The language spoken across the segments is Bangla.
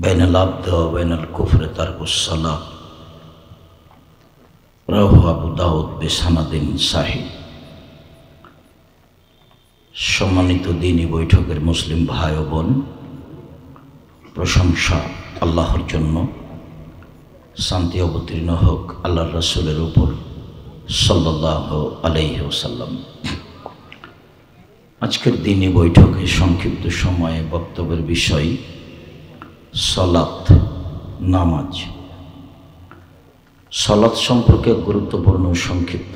বাইনাল আবদ ওয়া বাইনাল কুফরি তারকুস সালাহ রাওয়াহু আবু দাউদ বিসানাদিন সাহিহ। সম্মানিত দ্বীনি বৈঠকের মুসলিম ভাই ও বোন, প্রশংসা আল্লাহর জন্য, শান্তি অবতীর্ণ হোক আল্লাহর রাসূলের উপর সাল্লাল্লাহু আলাইহি ওয়াসাল্লাম। আজকের দ্বীনি বৈঠকে সংক্ষিপ্ত সময়ে বক্তব্যের বিষয় সালাত, নামাজ। সালাত সম্পর্কে গুরুত্বপূর্ণ সংক্ষিপ্ত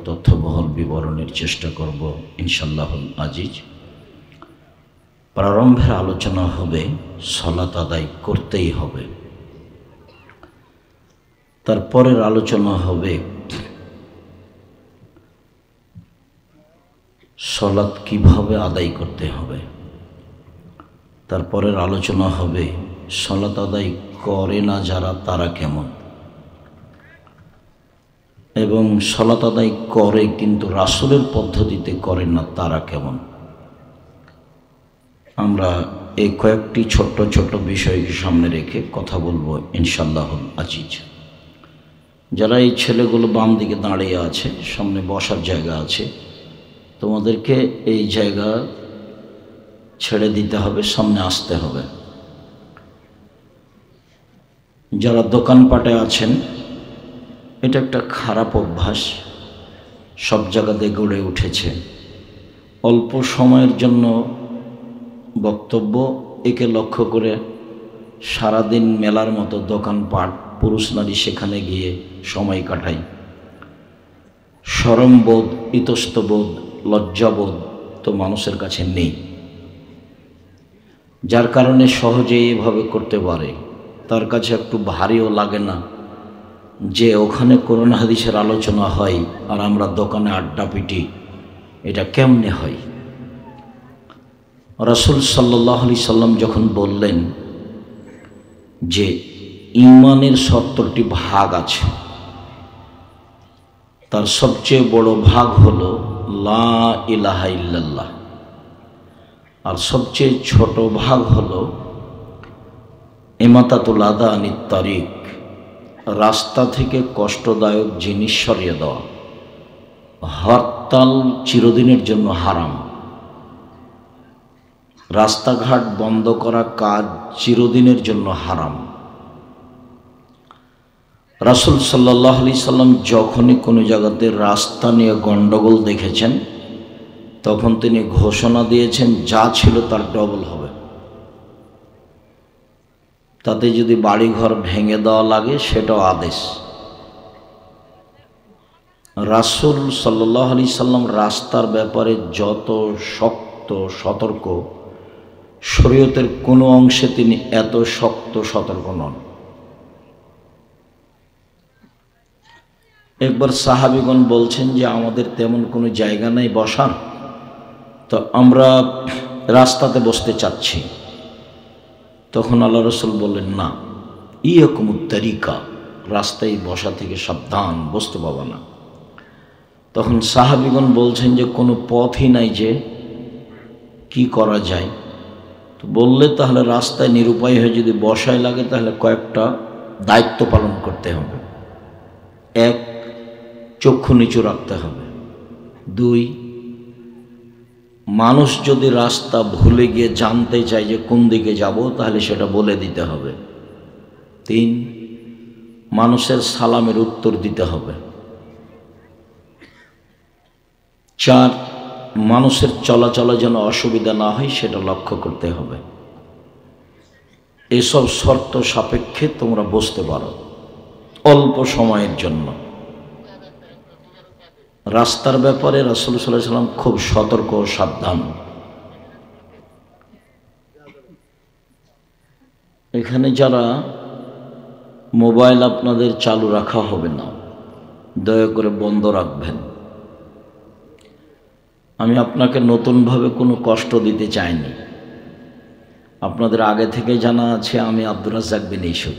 তথ্যবহল বিবরণের চেষ্টা করব ইনশাআল্লাহুল আজিজ। প্রারম্ভের আলোচনা হবে সালাত আদায় করতেই হবে। তারপরের আলোচনা হবে সালাত কিভাবে আদায় করতে হবে। তারপরের আলোচনা হবে সালাত আদায় করে না যারা তারা কেমন, এবং সালাত আদায় করে কিন্তু রাসূলের পদ্ধতিতে করে না তারা কেমন। আমরা এই কয়েকটি ছোট্ট ছোট্ট বিষয়কে সামনে রেখে কথা বলবো ইনশাআল্লাহুল আজিজ। যারা এই ছেলেগুলো বাম দিকে দাঁড়িয়ে আছে, সামনে বসার জায়গা আছে, তোমাদেরকে এই জায়গা ছেড়ে দিতে হবে, সামনে আসতে হবে। যারা দোকানপাটে আছেন, এটা একটা খারাপ অভ্যাস, সব জায়গাতে গড়ে উঠেছে। অল্প সময়ের জন্য বক্তব্য, একে লক্ষ্য করে সারাদিন মেলার মতো দোকানপাট, পুরুষ নারী সেখানে গিয়ে সময় কাটাই। শরমবোধ, ইতস্তবোধ, লজ্জাবোধ তো মানুষের কাছে নেই, যার কারণে সহজেই এভাবে করতে পারে। তার কাছে একটু ভারীও লাগে না যে ওখানে কোরআন হাদিসের আলোচনা হয় আর আমরা দোকানে আড্ডা পিটি, এটা কেমনে হয়। রাসূল সাল্লাল্লাহু আলাইহি সাল্লাম যখন বললেন যে ঈমানের ৭০টি ভাগ আছে, তার সবচেয়ে বড় ভাগ হলো লা ইলাহা ইল্লাল্লাহ, আর সবচেয়ে ছোট ভাগ হলো ইমাতাতুল আদা আনিত তারিক, রাস্তা থেকে কষ্টদায়ক জিনিস সরিয়ে দেওয়া। হরতাল চিরদিনের জন্য হারাম, রাস্তাঘাট বন্ধ করা কাজ চিরদিনের জন্য হারাম। রাসূল সাল্লাল্লাহু আলাইহি সাল্লাম যখনই কোনো জায়গাতে রাস্তা নিয়ে গণ্ডগোল দেখেছেন, তখন তিনি ঘোষণা দিয়েছেন যা ছিল তার ডবল হবে। তাতে যদি বাড়িঘর ভেঙে দেওয়া লাগে সেটাও আদেশ। রাসূল সাল্লাল্লাহু আলাইহি সাল্লাম রাস্তার ব্যাপারে যত শক্ত সতর্ক, শরীয়তের কোনো অংশে তিনি এত শক্ত সতর্ক নন। একবার সাহাবীগণ বলছেন যে আমাদের তেমন কোনো জায়গা নেই বসার, তো আমরা রাস্তাতে বসতে চাচ্ছি। তখন আল্লাহ রাসূল বললেন, না, ইয়াকুমুত তারিকা, রাস্তায় বসা থেকে সাবধান, বসতে পাবা না। তখন সাহাবীগণ বলছেন যে কোনো পথই নাই, যে কি করা যায়। তো বললে তাহলে রাস্তায় নিরুপায় হয়ে যদি বসায় লাগে তাহলে কয়েকটা দায়িত্ব পালন করতে হবে। ১, চক্ষু নিচু রাখতে হবে। ২, মানুষ যদি রাস্তা ভুলে গিয়ে জানতে চায় যে কোন দিকে যাব, তাহলে সেটা বলে দিতে হবে। ৩, মানুষের সালামের উত্তর দিতে হবে। ৪, মানুষের চলাচলে যেন অসুবিধা না হয় সেটা লক্ষ্য করতে হবে। এসব শর্ত সাপেক্ষে তোমরা বসতে পারো অল্প সময়ের জন্য। রাস্তার ব্যাপারে রাসূল সাল্লাল্লাহু আলাইহি সাল্লাম খুব সতর্ক ও সাবধান। এখানে যারা মোবাইল আপনাদের চালু রাখা হবে না, দয়া করে বন্ধ রাখবেন। আমি আপনাকে নতুনভাবে কোনো কষ্ট দিতে চাইনি। আপনাদের আগে থেকে জানা আছে আমি আব্দুর রাজ্জাক বিন ইউসুফ।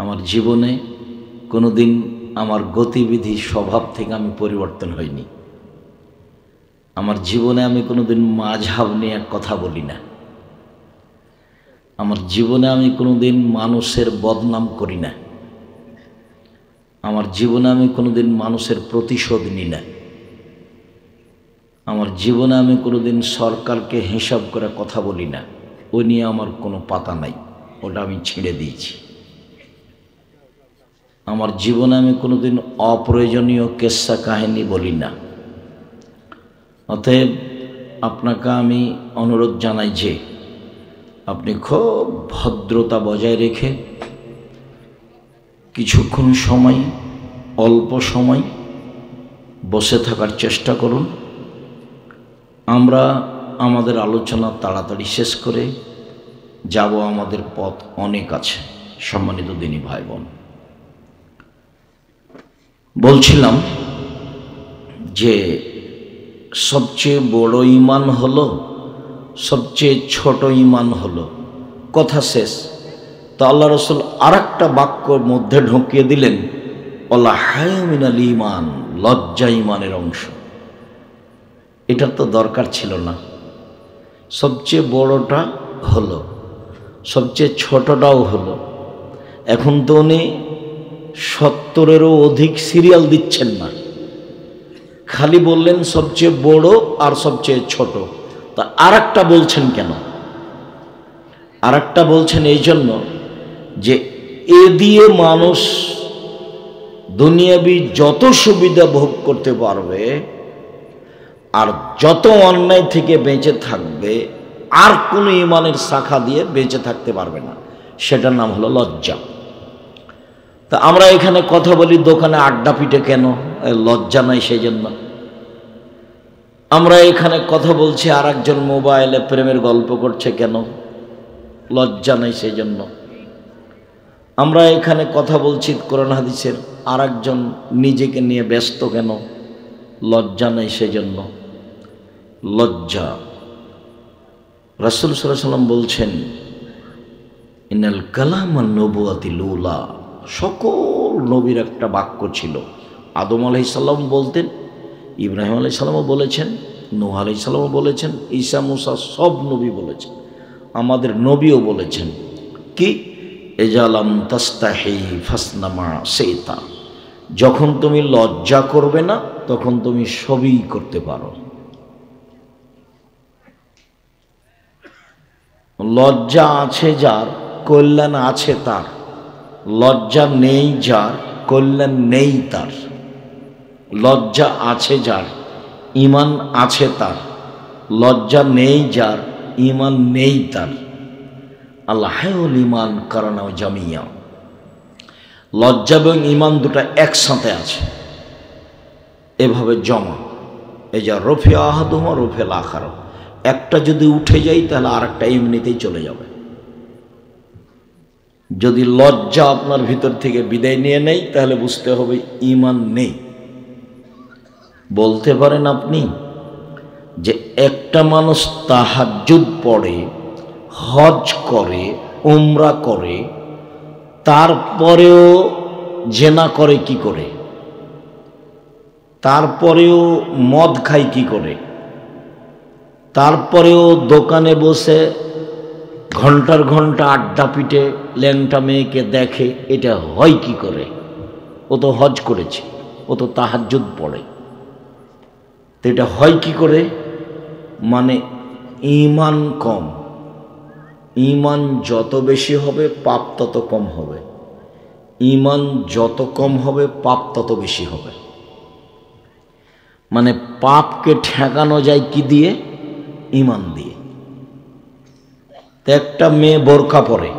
আমার জীবনে কোনো দিন আমার গতিবিধি স্বভাব থেকে আমি পরিবর্তন হইনি। আমার জীবনে আমি কোনো দিন মাযহাব নিয়ে কথা বলি না। আমার জীবনে আমি কোনোদিন মানুষের বদনাম করি না, আমার জীবনে আমি কোনোদিন মানুষের প্রতিশোধ নিই না, আমার জীবনে আমি কোনোদিন সরকারকে হিসাব করে কথা বলি না। ও নিয়ে আমার কোনো পাতা নাই, ওটা আমি ছেড়ে দিয়েছি। আমার জীবনে আমি কোনোদিন অপ্রয়োজনীয় কেচ্ছা কাহিনী বলি না। অতএব আপনাকে আমি অনুরোধ জানাই যে আপনি খুব ভদ্রতা বজায় রেখে কিছুক্ষণ সময়, অল্প সময় বসে থাকার চেষ্টা করুন। আমরা আমাদের আলোচনা তাড়াতাড়ি শেষ করে যাব, আমাদের পথ অনেক আছে। সম্মানিত দিনী ভাই বোন, বলছিলাম যে সবচেয়ে বড় ঈমান হলো, সবচেয়ে ছোট ঈমান হলো, কথা শেষ। তো আল্লাহ রসুল আর একটা বাক্যর মধ্যে ঢুকিয়ে দিলেন, ওয়ালা হায়া মিনাল ঈমান, লজ্জা ঈমানের অংশ। এটা তো দরকার ছিল না। সবচেয়ে বড়টা হলো, সবচেয়ে ছোটটাও হলো। এখন তো উনি 70-এরও অধিক সিরিয়াল দিচ্ছেন না, খালি বললেন সবচেয়ে বড় আর সবচেয়ে ছোট। তা আর একটা বলছেন কেন? আর একটা বলছেন এই জন্য যে এ দিয়ে মানুষ দুনিয়াবি যত সুবিধা ভোগ করতে পারবে আর যত অন্যায় থেকে বেঁচে থাকবে, আর কোনো ঈমানের শাখা দিয়ে বেঁচে থাকতে পারবে না। সেটার নাম হলো লজ্জা। তা আমরা এখানে কথা বলি দোকানে আড্ডা পিটে কেন? লজ্জা নাই সেই জন্য। আমরা এখানে কথা বলছি আর একজন মোবাইলে প্রেমের গল্প করছে কেন? লজ্জা নাই সেই জন্য। আমরা এখানে কথা বলছি কোরআন হাদিসের, আর একজন নিজেকে নিয়ে ব্যস্ত কেন? লজ্জা নাই সেই জন্য। লজ্জা, রাসূল সাল্লাল্লাহু আলাইহি ওয়াসাল্লাম বলছেন, ইন্নাল কালামা নবুয়াতি লুলা, সকল নবীর একটা বাক্য ছিল। আদম আলাইহিস সালাম বলতেন, ইব্রাহিম আলাইহিস সালামও বলেছেন, নূহ আলাইহিস সালামও বলেছেন, ঈসা মুসা সব নবী বলেছেন, আমাদের নবীও বলেছেন কি, এজালাম তাস্তাহি ফাসনামা সেইতা, যখন তুমি লজ্জা করবে না তখন তুমি সবই করতে পারো। লজ্জা আছে যার, কল্যাণ আছে তার। লজ্জা নেই যার, কল্যাণ নেই তার। লজ্জা আছে যার, ঈমান আছে তার। লজ্জা নেই যার, ঈমান নেই তার। আল্লাহুল ঈমান কারানাও জামিয়া, লজ্জা এবং ঈমান দুটা একসাথে আছে, এভাবে জমা। এই যা রফি আহাদুমা রফেল আখার, একটা যদি উঠে যায় তাহলে আর একটা এমনিতেই চলে যাবে। যদি লজ্জা আপনার ভিতর থেকে বিদায় নিয়ে নেই তাহলে বুঝতে হবে ঈমান নেই। বলতে পারেন আপনি যে একটা মানুষ তাহাজ্জুদ পড়ে, হজ করে, উমরা করে, তারপরেও জেনা করে কি করে? তারপরেও মদ খায় কি করে? তারপরেও দোকানে বসে ঘন্টার ঘন্টা আড্ডা পিটে ল্যাংটা মেয়েকে দেখে, এটা হয় কি করে? ও তো হজ করেছে, ও তো তাহাজ্জুদ পড়ে, তো এটা হয় কি করে? মানে ঈমান কম। ঈমান যত বেশি হবে পাপ তত কম হবে, ঈমান যত কম হবে পাপ তত বেশি হবে। মানে পাপকে ঠেকানো যায় কি দিয়ে? ঈমান দিয়ে। তো একটা মেয়ে বোরকা পরে,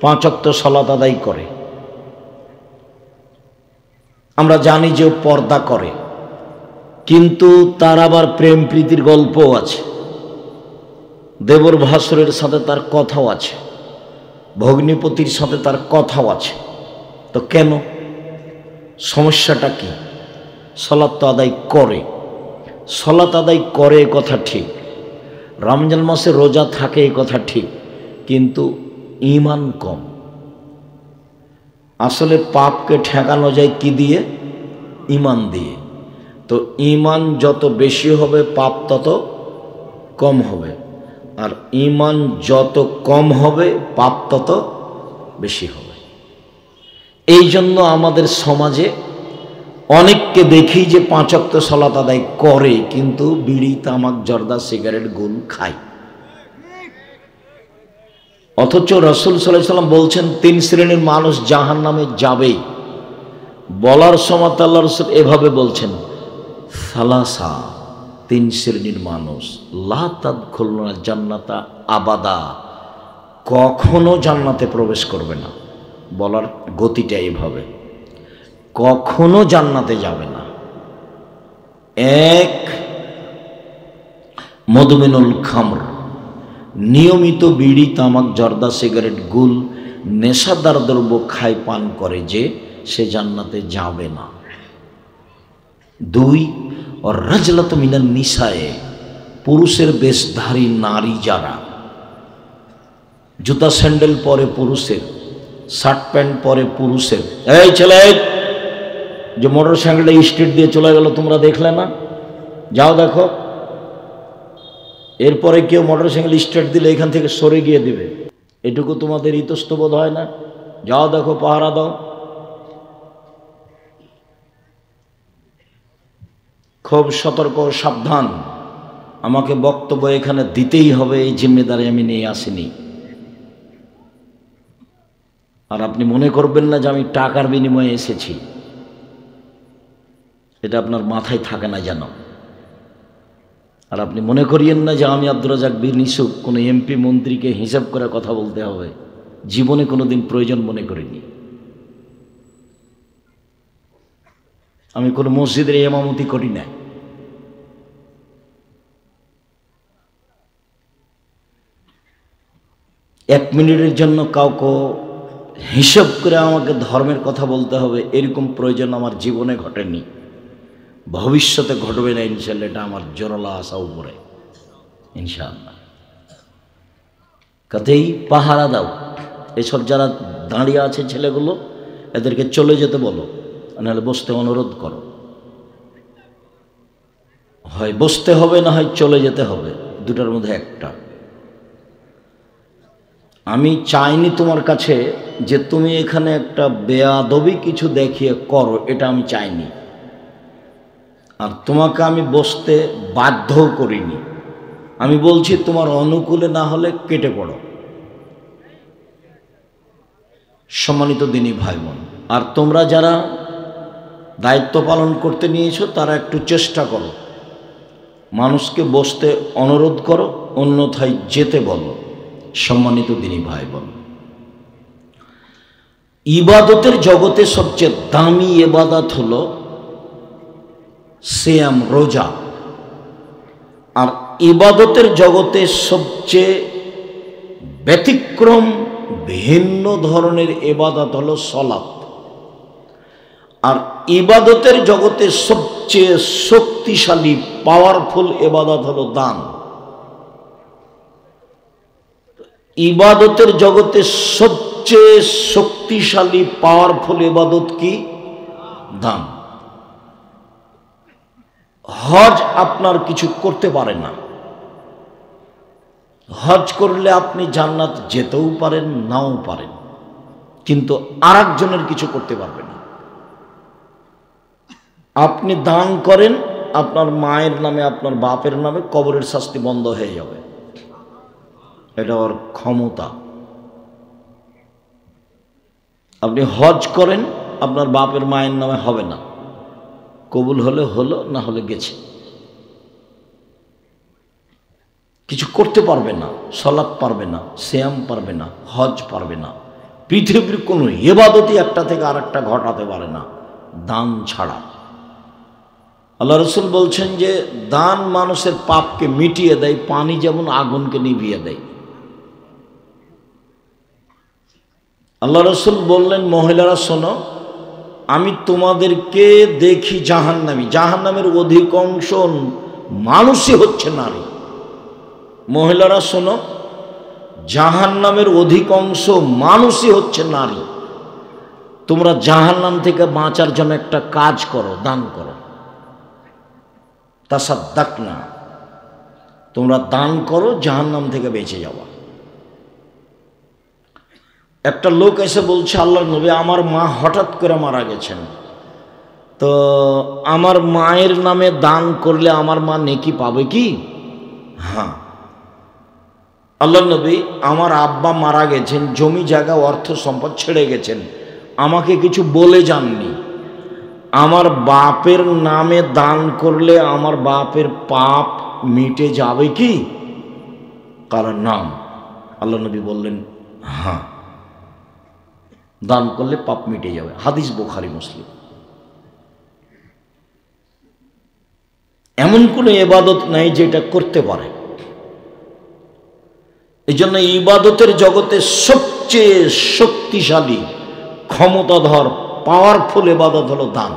5 ওয়াক্ত সালাত আদায় করে, আমরা জানি যে পর্দা করে, কিন্তু তার আবার প্রেম প্রীতির গল্পও আছে, দেবর ভাসুরের সাথে তার কথাও আছে, ভগ্নিপতির সাথে তার কথাও আছে। তো কেন? সমস্যাটা কি? সালাত তো আদায় করে, সালাত আদায় করে এ কথা ঠিক, রমজান মাসে রোজা থাকে এ কথা ঠিক, কিন্তু ঈমান কম। আসলে পাপকে ঠেকানো যায় কি দিয়ে? ঈমান দিয়ে। তো ঈমান যত বেশি হবে পাপ তত কম হবে। আর ঈমান যত কম হবে পাপ তত বেশি হবে। এই জন্য আমাদের সমাজে অনেককে দেখি যে 5 ওয়াক্ত সালাত আদায় করে, কিন্তু বিড়ি, তামাক, জর্দা, সিগারেট, গুল খায়। অথচ রাসূল সাল্লাল্লাহু আলাইহি ওয়াসাল্লাম বলছেন 3 শ্রেণীর মানুষ জাহান্নামে যাবে। বলার সময় আল্লাহ রাসূল এভাবে বলছেন, সালাসা, 3 শ্রেণীর মানুষ, লা তাদখুলুনা জান্নাতা আবাদা, কখনো জান্নাতে প্রবেশ করবে না। বলার গতিটা এইভাবে, কখনো জান্নাতে যাবে না। 1, মদমিনুল খামর, নিয়মিত বিড়ি, তামাক, জর্দা, সিগারেট, গুল, নেশাদার দ্রব্য খায়, পান করে, যে সে জান্নাতে যাবে না। 2, রাজলাত মিনান নিসায়ে, পুরুষের বেশধারী নারী যারা, জুতা স্যান্ডেল পরে পুরুষের, শার্ট প্যান্ট পরে পুরুষের। এই ছেলে, যে মোটর সাইকেলটা স্ট্রিট দিয়ে চলে গেল, তোমরা দেখলে না? যাও দেখো। এরপরে কেউ মোটর সাইকেল স্টার্ট দিলে এখান থেকে সরে গিয়ে দিবে, এটুকু তোমাদের ইতস্তবোধ হয় না? যাও দেখো, পাহারা দাও। খুব সতর্ক, সাবধান। আমাকে বক্তব্য এখানে দিতেই হবে, এই জিম্মেদারি আমি নিয়ে আসিনি। আর আপনি মনে করবেন না যে আমি টাকার বিনিময়ে এসেছি, এটা আপনার মাথায় থাকে না যেন। আর আপনি মনে করিয়েন না যে আমি আব্দুর রাজ্জাক বিন ইউসুফ কোনো এমপি মন্ত্রীকে হিসাব করে কথা বলতে হবে, জীবনে কোনোদিন প্রয়োজন মনে করিনি। আমি কোনো মসজিদের ইমামতি করি না। এক মিনিটের জন্য কাউকে হিসাব করে আমাকে ধর্মের কথা বলতে হবে, এরকম প্রয়োজন আমার জীবনে ঘটেনি, ভবিষ্যতে ঘটবে না ইনশাআল্লাহ। এটা আমার জোরালো আশা উপরে, ইনশাআল্লাহ। কাজেই পাহারা দাও। এসব যারা দাঁড়িয়ে আছে ছেলেগুলো, এদেরকে চলে যেতে বলো, নাহলে বসতে অনুরোধ করো। হয় বসতে হবে, না হয় চলে যেতে হবে, দুটার মধ্যে একটা। আমি চাইনি তোমার কাছে যে তুমি এখানে একটা বেয়াদবি কিছু দেখিয়ে করো, এটা আমি চাইনি। আর তোমাকে আমি বসতে বাধ্যও করিনি। আমি বলছি তোমার অনুকূলে না হলে কেটে পড়ো। সম্মানিত দিনী ভাই বোন, আর তোমরা যারা দায়িত্ব পালন করতে নিয়েছো, তারা একটু চেষ্টা করো, মানুষকে বসতে অনুরোধ করো, অন্যথায় যেতে বলো। সম্মানিত দিনী ভাই বোন, ইবাদতের জগতে সবচেয়ে দামি ইবাদত হলো সিয়াম, রোজা। আর ইবাদতের জগতে সবচেয়ে ব্যতিক্রম ভিন্ন ধরনের ইবাদত হলো সালাত। আর ইবাদতের জগতে সবচেয়ে শক্তিশালী, পাওয়ারফুল ইবাদত হলো দান। ইবাদতের জগতে সবচেয়ে শক্তিশালী, পাওয়ারফুল ইবাদত কি? দান। হজ আপনার কিছু করতে পারে না। হজ করলে আপনি জান্নাত যেতেও পারেন, নাও পারেন, কিন্তু আরেকজনের কিছু করতে পারবেন না। আপনি দান করেন, আপনার মায়ের নামে, আপনার বাপের নামে, কবরের শাস্তি বন্ধ হয়ে যাবে, এটা ওর ক্ষমতা। আপনি হজ করেন, আপনার বাপের মায়ের নামে হবে না, কবুল হলে হলো, না হলে গেছে, কিছু করতে পারবে না। সালাত পারবে না, সিয়াম পারবে না, হজ পারবে না, পৃথিবীর কোনো ইবাদতই একটা থেকে আরেকটা ঘটাতে পারে না, দান ছাড়া। আল্লাহ রসুল বলছেন যে দান মানুষের পাপকে মিটিয়ে দেয়, পানি যেমন আগুনকে নিভিয়ে দেয়। আল্লাহ রসুল বললেন, মহিলারা শোনো, আমি তোমাদেরকে দেখি জাহান্নামী। জাহান্নামের অধিকাংশ মানুষই হচ্ছে নারী। মহিলারা শোনো, জাহান্নামের অধিকাংশ মানুষই হচ্ছে নারী। তোমরা জাহান্নাম থেকে বাঁচার জন্য একটা কাজ করো, দান করো। তাসাদ্দাকনা, তোমরা দান করো, জাহান্নাম থেকে বেঁচে যাওয়া। একটা লোক এসে বলছে, আল্লাহর নবী, আমার মা হঠাৎ করে মারা গেছেন, তো আমার মায়ের নামে দান করলে আমার মা নেকি পাবে কি? হ্যাঁ। আল্লাহর নবী, আমার আব্বা মারা গেছেন, জমি জায়গা অর্থ সম্পদ ছেড়ে গেছেন, আমাকে কিছু বলে যাননি, আমার বাপের নামে দান করলে আমার বাপের পাপ মিটে যাবে কি? কারণ নাম। আল্লাহ নবী বললেন, হ্যাঁ, দান করলে পাপ মিটে যাবে। হাদিস বুখারী মুসলিম। এমন কোনো ইবাদত নাই যেটা করতে পারে। এই জন্য ইবাদতের জগতে সবচেয়ে শক্তিশালী, ক্ষমতাধর, পাওয়ারফুল ইবাদত হলো দান।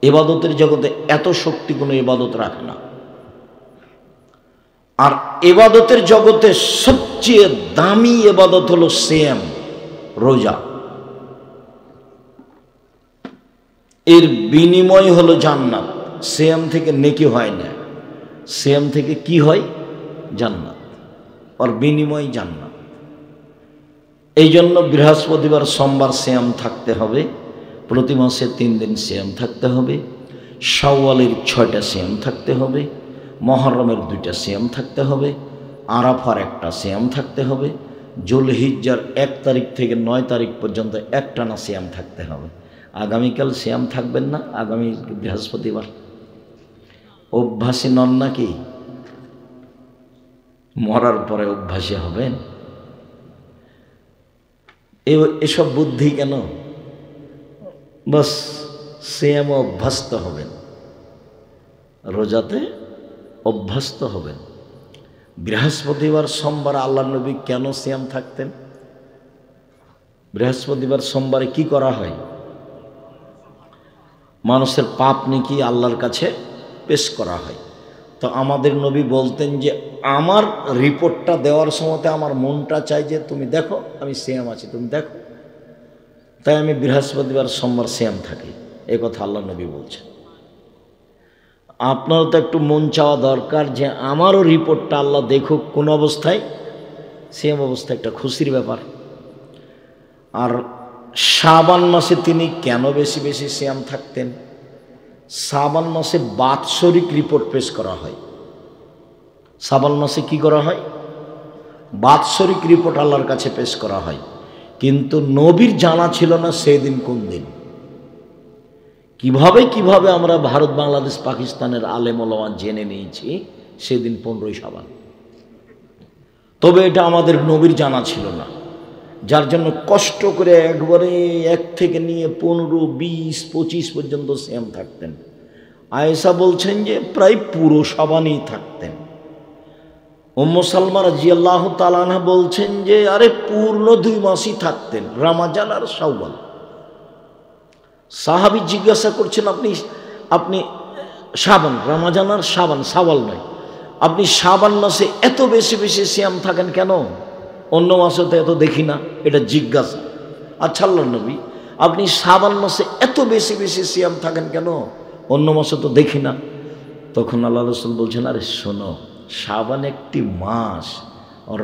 ইবাদতের জগতে এত শক্তি কোনো ইবাদত রাখে না। আর ইবাদতের জগতে সবচেয়ে দামি ইবাদত হলো সিয়াম, রোজা। এর বিনিময় হলো জান্নাত। সিয়াম থেকে নেকি হয় না, সিয়াম থেকে কি হয়? জান্নাত। আর বিনিময় জান্নাত। এই জন্য বৃহস্পতিবার, সোমবার সিয়াম থাকতে হবে, প্রতি মাসে 3 দিন সিয়াম থাকতে হবে, শাওয়ালের 6টা সিয়াম থাকতে হবে, মুহররমের 2টা সিয়াম থাকতে হবে, আরাফার 1টা সিয়াম থাকতে হবে, জুলহিজ্জার 1 তারিখ থেকে 9 তারিখ পর্যন্ত একটানা সিয়াম থাকতে হবে। আগামীকাল সিয়াম থাকবেন না? আগামী বৃহস্পতিবার অভ্যাসী নন নাকি? মরার পরে অভ্যাসী হবেন? এসব বুদ্ধি কেন? বাস সিয়াম অভ্যস্ত হবেন, রোজাতে অভ্যস্ত হবেন। বৃহস্পতিবার, সোমবার আল্লাহর নবী কেন সিয়াম থাকতেন? বৃহস্পতিবার, সোমবারে কি করা হয়? মানুষের পাপ নেকি আল্লাহর কাছে পেশ করা হয়। তো আমাদের নবী বলতেন যে আমার রিপোর্টটা দেওয়ার সময়তে আমার মনটা চাই যে তুমি দেখো আমি সিয়াম আছি, তুমি দেখো, তাই আমি বৃহস্পতিবার, সোমবার সিয়াম থাকি। এ কথা আল্লাহ নবী বলছেন। আপনারও তো একটু মন চাওয়া দরকার যে আমারও রিপোর্টটা আল্লাহ দেখুক, কোন অবস্থায়? সিয়াম অবস্থায়। একটা খুশির ব্যাপার। আর শাবান মাসে তিনি কেন বেশি বেশি সিয়াম থাকতেন? শাবান মাসে বাৎসরিক রিপোর্ট পেশ করা হয়। শাবান মাসে কি করা হয়? বাৎসরিক রিপোর্ট আল্লাহর কাছে পেশ করা হয়। কিন্তু নবীর জানা ছিল না সেদিন কোন দিন। কিভাবে আমরা ভারত, বাংলাদেশ, পাকিস্তানের আলেম ওলামা জেনে নিয়েছি সেদিন 15ই শাবান। তবে এটা আমাদের নবীর জানা ছিল না, যার জন্য কষ্ট করে একবারে 1 থেকে নিয়ে 15, 20, 25 পর্যন্ত সিয়াম থাকতেন। আয়েশা বলছেন যে প্রায় পুরো শাবানই থাকতেন। উম্মু সালমা রাদিয়াল্লাহু তাআলা আনহা বলছেন যে আরে পূর্ণ 2 মাসই থাকতেন, রমজান আর শাওয়াল। সাহাবী জিজ্ঞাসা করছেন, আপনি শাবান, রমজান আর শাবান, শাওয়াল নয়, আপনি শাবান মাসে এত বেশি বেশি সিয়াম থাকেন কেন? অন্য মাসে তো এত দেখি না। এটা জিজ্ঞাসা। আচ্ছা আল্লাহর নবী, আপনি শাবান মাসে এত বেশি বেশি সিয়াম থাকেন কেন? অন্য মাসে তো দেখি না। তখন আল্লাহ রাসূল বলছেন, আরে শোনো, শাবান একটি মাস,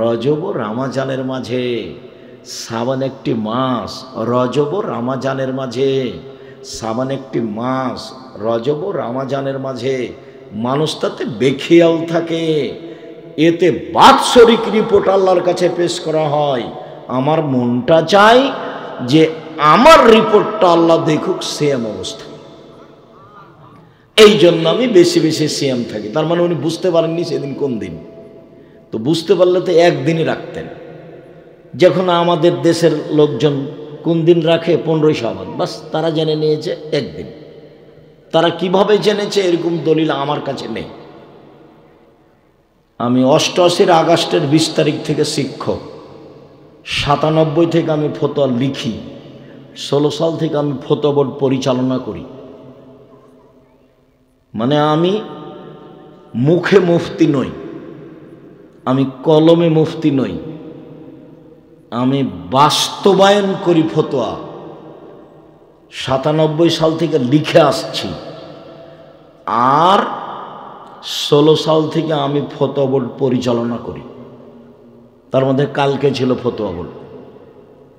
রজব ও রমজানের মাঝে। শাবান একটি মাস, রজব ও রমজানের মাঝে। শাবান একটি মাস, রজব ও রমজানের মাঝে। মানুষ তাতে বেখিয়াল থাকে। এতে বাৎসরিক রিপোর্ট আল্লাহর কাছে পেশ করা হয়। আমার মনটা চাই যে আমার রিপোর্টটা আল্লাহ দেখুক সিয়াম অবস্থা। এই জন্য আমি বেশি বেশি সিয়াম থাকি। তার মানে উনি বুঝতে পারেননি সেদিন কোন দিন। তো বুঝতে পারলে তো একদিনই রাখতেন। যখন আমাদের দেশের লোকজন কোন দিন রাখে? 15ই শাবান। বাস, তারা জেনে নিয়েছে একদিন। তারা কিভাবে জেনেছে এরকম দলিল আমার কাছে নেই। আমি 88 আগস্টের 20 তারিখ থেকে শিক্ষক, 97 থেকে আমি ফতোয়া লিখি, 16 সাল থেকে আমি ফতোয়া বোর্ড পরিচালনা করি। মানে আমি মুখে মুফতি নই, আমি কলমে মুফতি নই, আমি বাস্তবায়ন করি ফতোয়া। 97 সাল থেকে লিখে আসছি। আর 16 সাল থেকে আমি ফতোয়া বোর্ড পরিচালনা করি। তার মধ্যে কালকে ছিল ফতোয়া বোর্ড।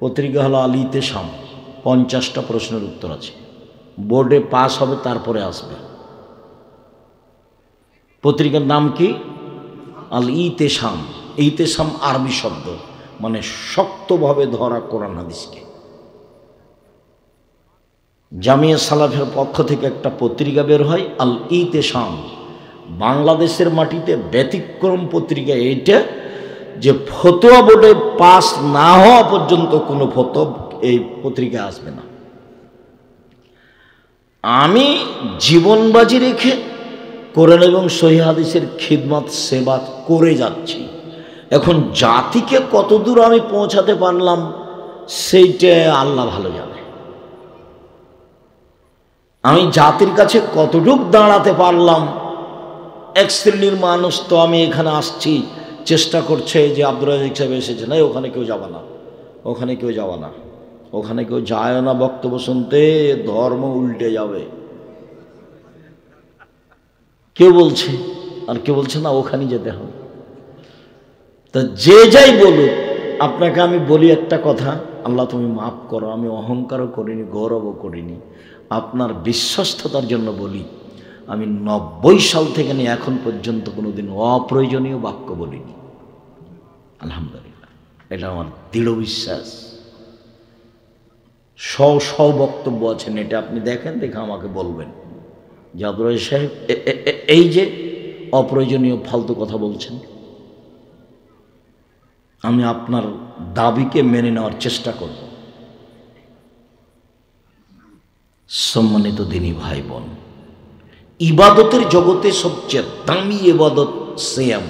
পত্রিকা হলো আল ইতেসাম, 50টা প্রশ্নের উত্তর আছে। বোর্ডে পাস হবে তারপরে আসবে। পত্রিকার নাম কি? আল ইতেসাম। ইতেসাম আরবি শব্দ, মানে শক্তভাবে ধরা কোরআন হাদিসকে। জামিয়া সালাফের পক্ষ থেকে একটা পত্রিকা বের হয় আল ইতেসাম। বাংলাদেশের মাটিতে ব্যতিক্রম পত্রিকা এইটা, যে ফতোয়া বোর্ডে পাস না হওয়া পর্যন্ত কোনো ফতোয়া এই পত্রিকায় আসবে না। আমি জীবনবাজি রেখে কোরআন এবং সহিহ হাদিসের খিদমত সেবা করে যাচ্ছি। এখন জাতিকে কতদূর আমি পৌঁছাতে পারলাম সেইটা আল্লাহ ভালো জানে। আমি জাতির কাছে কতটুকু দাঁড়াতে পারলাম। এক শ্রেণীর মানুষ তো আমি এখানে আসছি চেষ্টা করছে যে আব্দুর রাজ্জাক সাহেব এসেছে, না ওখানে কেউ যাবে না, ওখানে কেউ যাবে না, ওখানে কেউ যায় না বক্তব্য শুনতে, ধর্ম উল্টে যাবে। কেউ বলছে, আর কেউ বলছে না ওখানে যেতে হবে। তা যে যাই বলুক, আপনাকে আমি বলি একটা কথা, আল্লাহ তুমি মাফ করো, আমি অহংকারও করিনি, গৌরবও করিনি, আপনার বিশ্বস্ততার জন্য বলি, আমি 90 সাল থেকে নিয়ে এখন পর্যন্ত কোনোদিন অপ্রয়োজনীয় বাক্য বলিনি। আলহামদুলিল্লাহ, এটা আমার দৃঢ় বিশ্বাস। শ বক্তব্য আছেন, এটা আপনি দেখেন, দেখে আমাকে বলবেন যে আব্দুর রাজ্জাক সাহেব এই যে অপ্রয়োজনীয় ফালতু কথা বলছেন। আমি আপনার দাবিকে মেনে নেওয়ার চেষ্টা করব। সম্মানিত দিনী ভাই বোন, ইবাদতের জগতে সবচেয়ে দামি ইবাদত সিয়াম।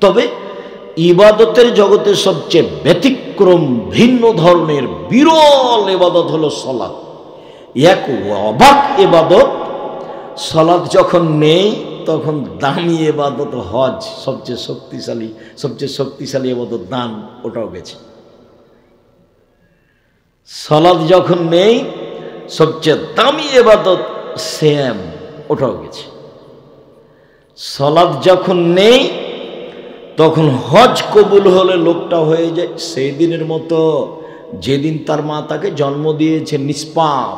তবে ইবাদতের জগতে সবচেয়ে ব্যতিক্রম ভিন্ন ধরনের বিরল ইবাদত হলো সালাত। এক অবাক ইবাদত। সালাত যখন নেই তখন দামি ইবাদত হজ, সবচেয়ে শক্তিশালী ইবাদত দান, ওটাও গেছে। সালাত যখন নেই সবচেয়ে দামি ইবাদত সিয়াম, ওটাও গেছে। সালাত যখন নেই তখন হজ কবুল হলে লোকটা হয়ে যায় সেই দিনের মতো যেদিন তার মা তাকে জন্ম দিয়েছে নিষ্পাপ,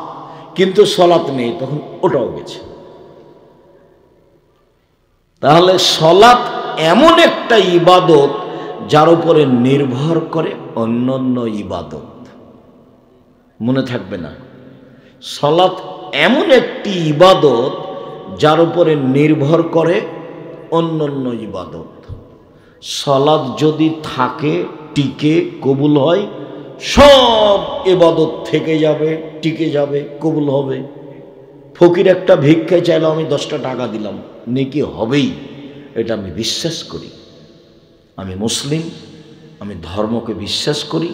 কিন্তু সালাত নেই, তখন ওটাও গেছে। তাহলে সালাত এমন একটা ইবাদত যার উপরে নির্ভর করে অন্যান্য ইবাদত। মনে থাকবে না, সালাত এমন একটি ইবাদত যার উপরে নির্ভর করে অন্যান্য ইবাদত। সালাত যদি থাকে, টিকে, কবুল হয়, সব ইবাদত থেকে যাবে, টিকে যাবে, কবুল হবে। ফকির একটা ভিক্ষা চাইলো, আমি 10টা টাকা দিলাম, নেকি হবেই, এটা আমি বিশ্বাস করি। আমি মুসলিম, আমি ধর্মকে বিশ্বাস করি।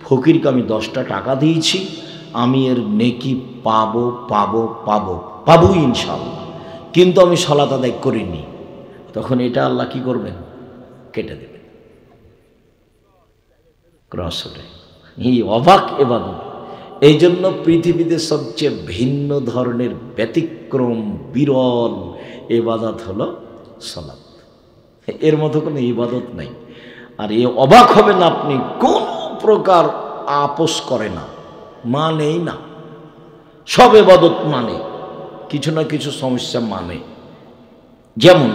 ফকিরকে আমি 10টা টাকা দিয়েছি, আমি এর নেকি পাবো পাবো পাবো পাবো ইনশাআল্লাহ। কিন্তু আমি সালাত আদায় করিনি, তখন এটা আল্লাহ কি করবেন? কেটে দেবেন। ক্রসরে এই অবাক ইবাদত। এই জন্য পৃথিবীতে সবচেয়ে ভিন্ন ধরনের ব্যতিক্রম বিরল ইবাদত হলো সালাত। এর মতো কোনো ইবাদত নাই। আর এ অবাক হবেন আপনি, কোন প্রকার আপোষ করে না, মানেই না। সব ইবাদত মানে, কিছু না কিছু সমস্যা মানে। যেমন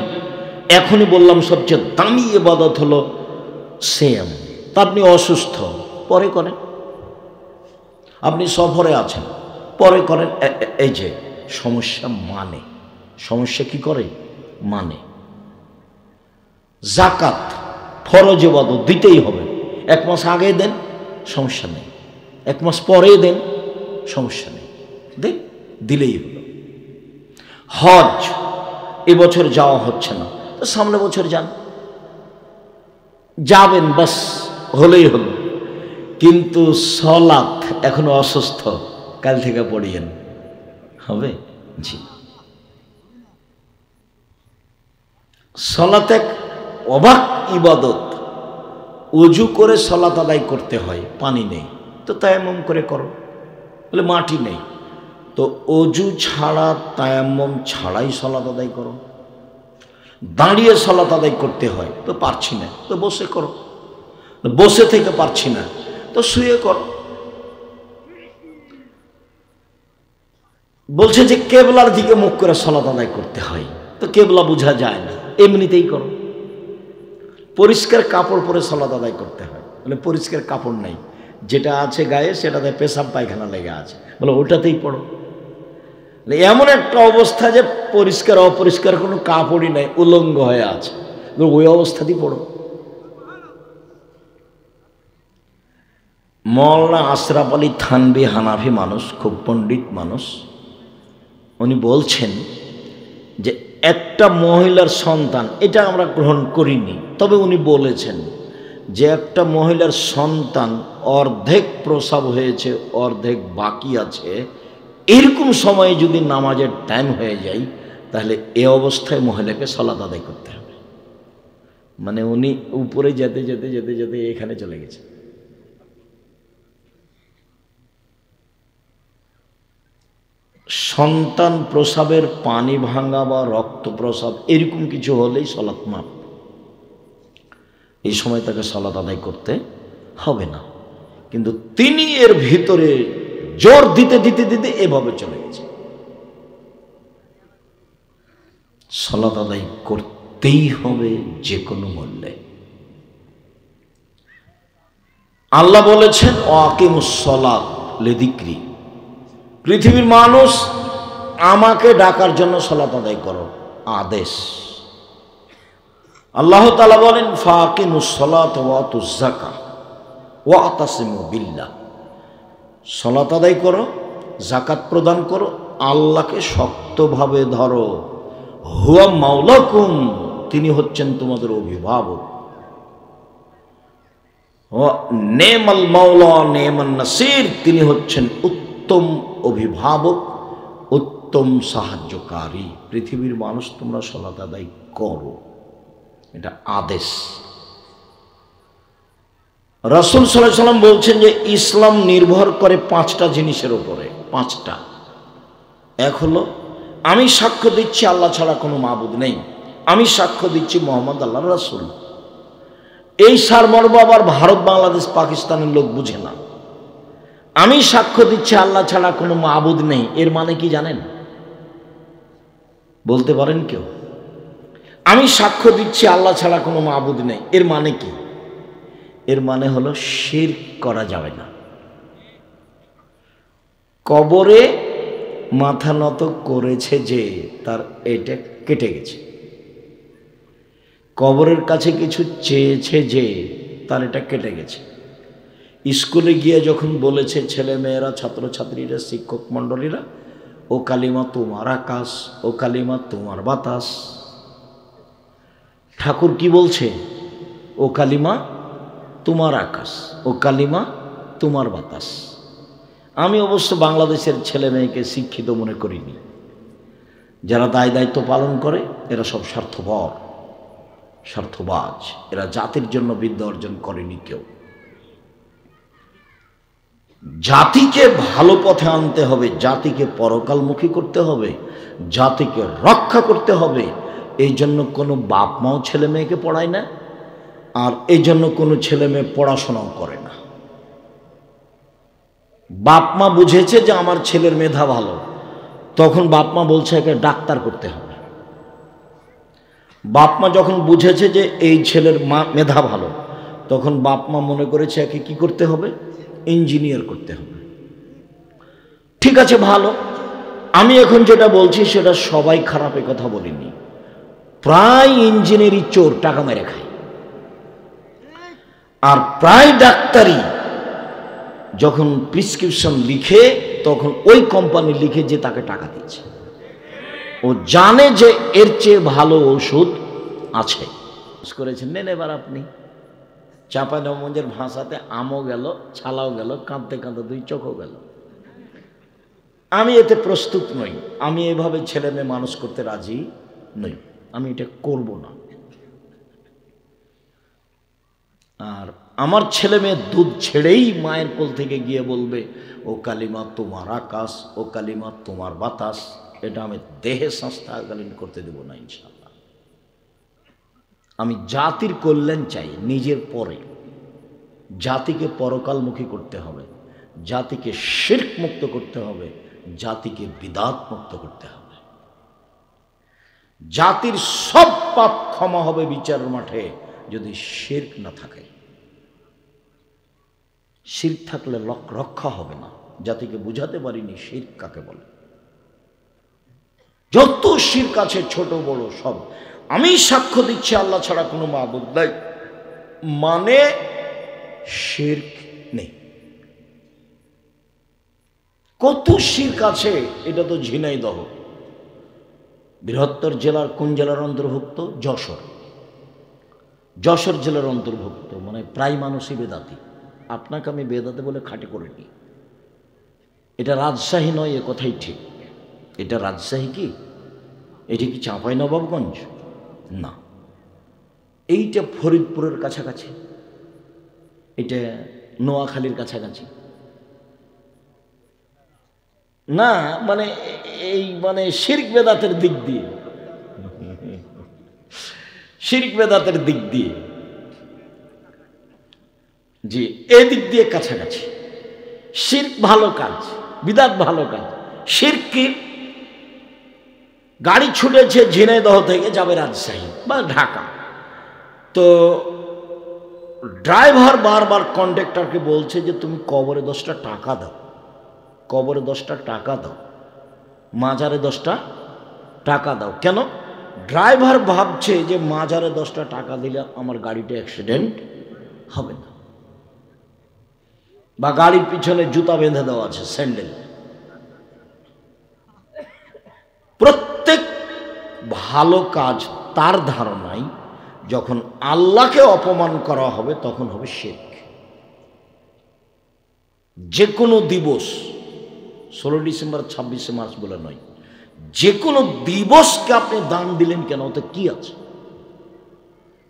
এখনই বললাম সবচেয়ে দামি ইবাদত হলো সিয়াম। তা আপনি অসুস্থ, পরে করেন। আপনি সফরে আছেন, পরে করেন। এই যে সমস্যা মানে, সমস্যা কি করে? মানে। যাকাত ফরজ ইবাদত, দিতেই হবে। 1 মাস আগে দেন, সমস্যা নেই। 1 মাস পরে দেন, সমস্যা নেই, দেন, দিলেই হলো। হজ এবছর যাওয়া হচ্ছে না, তো সামনে বছর যান, যাবেন, বাস, হলেই হলো। কিন্তু সালাত এখনো অসুস্থ, কাল থেকে পড়িয়েন, হবে? জি। সালাত এক অবাক ইবাদত। ওযু করে সালাত আদায় করতে হয়, পানি নেই, তো তায়াম্মুম করে করো। বলে মাটি নেই, তো ওযু ছাড়া তায়াম্মুম ছাড়াই সালাত আদায় করো। দাঁড়িয়ে সালাত আদায় করতে হয়, তো পারছি না তো বসে করো, বসে থেকে পারছি না তো শুয়ে করো। বলছে যে কেবলার দিকে মুখ করে সালাত আদায় করতে হয়, তো কেবলা বোঝা যায় না, এমনিতেই করো। পরিষ্কার কাপড় পরে সালাত আদায় করতে হয়, বলে পরিষ্কার কাপড় নেই, যেটা আছে গায়ে সেটাতে পেশাব পায়খানা লেগে আছে, বলে ওটাতেই পড়ো। এমন একটা অবস্থা যে পরিষ্কার অপরিষ্কার কোনো কাপড়ই নাই, উলঙ্গ হয়ে আছে, ওই অবস্থাতেই পড়ো। মৌলানা আশরাফ আলী থানভী হানাফি মানুষ, খুব পণ্ডিত মানুষ, উনি বলছেন যে একটা মহিলার সন্তান, এটা আমরা গ্রহণ করিনি, তবে উনি বলেছেন যে একটা মহিলার সন্তান অর্ধেক প্রসব হয়েছে অর্ধেক বাকি আছে, এরকম সময়ে যদি নামাজের টাইম হয়ে যায় তাহলে এ অবস্থায় মহিলাকে সালাত আদায় করতে হবে। মানে উনি উপরে যেতে যেতে যেতে যেতে এখানে চলে গেছে। সন্তান প্রসাবের পানি ভাঙা বা রক্ত প্রসাব এরকম কিছু হলেই সালাত মাপ, এই সময় তাকে সালাত আদায় করতে হবে না। কিন্তু তিনি এর ভিতরে জোর দিতে দিতে দিতে এভাবে চলে গেছে, সালাত আদায় করতেই হবে যে কোনো মূল্যে। আল্লাহ বলেছেন ওয়াকিমুস সালাত লিযিকরি, পৃথিবীর মানুষ আমাকে ডাকার জন্য সালাত আদায় করো, আদেশ। আল্লাহ তাআলা বলেন ফাকিমুস সালাত ওয়া আতুজ যাকাত ওয়া আতাসিমু বিল্লাহ, সালাত আদায় করো, যাকাত প্রদান করো, আল্লাহকে শক্তভাবে ধরো, হুয়া মাওলাকুম, তিনি হচ্ছেন তোমাদের অভিভাবক, নেমাল মাওলা নেমান নাসির, তিনি হচ্ছেন উত্তম অভিভাবক উত্তম সাহায্যকারী। পৃথিবীর মানুষ তোমরা সালাত আদায় করো, এটা আদেশ। রাসূল সাল্লাল্লাহু আলাইহি ওয়াসাল্লাম বলছেন যে ইসলাম নির্ভর করে 5টা জিনিসের উপরে, 5টা। এক হলো আমি সাক্ষ্য দিচ্ছি আল্লাহ ছাড়া কোনো মাবুদ নেই, আমি সাক্ষ্য দিচ্ছি মুহাম্মদ আল্লাহর রাসূল। এই সারমর্ম আবার ভারত বাংলাদেশ পাকিস্তানের লোক বুঝে না। আমি সাক্ষ্য দিচ্ছি আল্লাহ ছাড়া কোনো মাবুদ নেই, এর মানে কি জানেন? বলতে পারেন কেউ? আমি সাক্ষ্য দিচ্ছি আল্লাহ ছাড়া কোনো মাবুদ নেই, এর মানে কি? এর মানে হলো শিরক করা যাবে না। কবরে মাথা নত করেছে যে তার এটা কেটে গেছে, কবরের কাছে কিছু চেয়েছে যে তার এটা কেটে গেছে। স্কুলে গিয়ে যখন বলেছে ছেলে মেয়েরা, ছাত্রছাত্রীরা, শিক্ষক মণ্ডলীরা, ও কালিমা তোমার আকাশ, ও কালিমা তোমার বাতাস, ঠাকুর কি বলছে? ও কালিমা তোমার আকাশ, ও কালিমা তোমার বাতাস। আমি অবশ্য বাংলাদেশের ছেলে মেয়েকে শিক্ষিত মনে করিনি। যারা দায় দায়িত্ব পালন করে এরা সব স্বার্থপর, স্বার্থবাজ, এরা জাতির জন্য বিদ্যা অর্জন করেনি কেউ। জাতিকে ভালো পথে আনতে হবে, জাতিকে পরকালমুখী করতে হবে, জাতিকে রক্ষা করতে হবে। এই জন্য কোনো বাপ মাও ছেলে মেয়েকে পড়ায় না, আর এই জন্য কোনো ছেলে মেয়ে পড়াশোনাও করে না। বাপ মা বুঝেছে যে আমার ছেলের মেধা ভালো, তখন বাপ মা বলছে একে ডাক্তার করতে হবে। বাপ মা যখন বুঝেছে যে এই ছেলের মেধা ভালো, তখন বাপ মা মনে করেছে একে কি করতে হবে? ইঞ্জিনিয়ার করতে হবে। ঠিক আছে, ভালো। আমি এখন যেটা বলছি সেটা সবাই খারাপ এ কথা বলিনি। প্রায় ইঞ্জিনিয়ারিং চোর, টাকা মেরে খায়। আর প্রায় ডাক্তারি যখন প্রেসক্রিপশন লিখে তখন ওই কোম্পানি লিখে যে তাকে টাকা দিচ্ছে। ও জানে যে এর চেয়ে ভালো ওষুধ আছে। করেছেন, নেন এবার আপনি। চাঁপাইনবাবগঞ্জের ভাষাতে আমও গেল, ছালাও গেল, কাঁদতে কাঁদতে 2 চোখও গেল। আমি এতে প্রস্তুত নই, আমি এভাবে ছেলে মেয়ে মানুষ করতে রাজি নই, আমি এটা করব না। আর আমার ছেলে মেয়ে দুধ ছেড়েই মায়ের কোল থেকে গিয়ে বলবে ও কালিমা তোমার আকাশ, ও কালিমা তোমার বাতাস, এটা আমি দেহে সংস্থাকালীন করতে দেব না ইনশাআল্লাহ। আমি জাতির কল্যাণ চাই নিজের পরে। জাতিকে পরকালমুখী করতে হবে, জাতিকে শিরক মুক্ত করতে হবে, জাতিকে বিদাত মুক্ত করতে হবে। জাতির সব পাপ ক্ষমা হবে বিচারের মাঠে যদি শিরক না থাকে। শিরক থাকলে রক্ষা হবে না। জাতিকে বুঝাতে পারিনি শিরক কাকে বলে। যত শিরক আছে ছোট বড় সব, আমি সাক্ষ্য দিচ্ছি আল্লাহ ছাড়া কোনো মাবুদ নাই মানে শিরক নেই। কত শিরক আছে, এটা তো ঝিনাইদহ বৃহত্তর জেলার কোন জেলার অন্তর্ভুক্ত? যশোর। যশোর জেলার অন্তর্ভুক্ত, মানে প্রায় মানুষই বেদাতি। আপনাকে আমি বেদাতি বলে খাটে করিনি। এটা রাজশাহী নয়, এ কথাই ঠিক। এটা রাজশাহী কি? এটি কি চাঁপাইনবাবগঞ্জ? না, এইটা ফরিদপুরের কাছাকাছি, এটা নোয়াখালীর কাছাকাছি। না মানে এই মানে শিরক বেদাতের দিক দিয়ে, শিরক বেদাতের দিক দিয়ে, জি এই দিক দিয়ে কাছাকাছি। শিরক ভালো কাজ, বিদাত ভালো কাজ। শিরক কি? গাড়ি ছুটেছে ঝিনাইদহ থেকে যাবে রাজশাহী বা ঢাকা, তো ড্রাইভার বারবার কন্ডাক্টরকে বলছে যে তুমি কবরে 10টা টাকা দাও, কবরে 10টা টাকা দাও, মাজারে 10টা টাকা দাও। কেন? ড্রাইভার ভাবছে যে মাজারে 10টা টাকা দিলে আমার গাড়িটা অ্যাক্সিডেন্ট হবে না, বা গাড়ির পিছনে জুতা বেঁধে দেওয়া আছে, স্যান্ডেল। প্রত্যেক ভালো কাজ তার ধারণায় যখন আল্লাহকে অপমান করা হবে তখন হবে শিরক। যে কোনো দিবস, 16 ডিসেম্বর 26শে মার্চ বলে নয়, যে কোনো দিবসকে আপনি দান দিলেন কেন? ওতে কি আছে?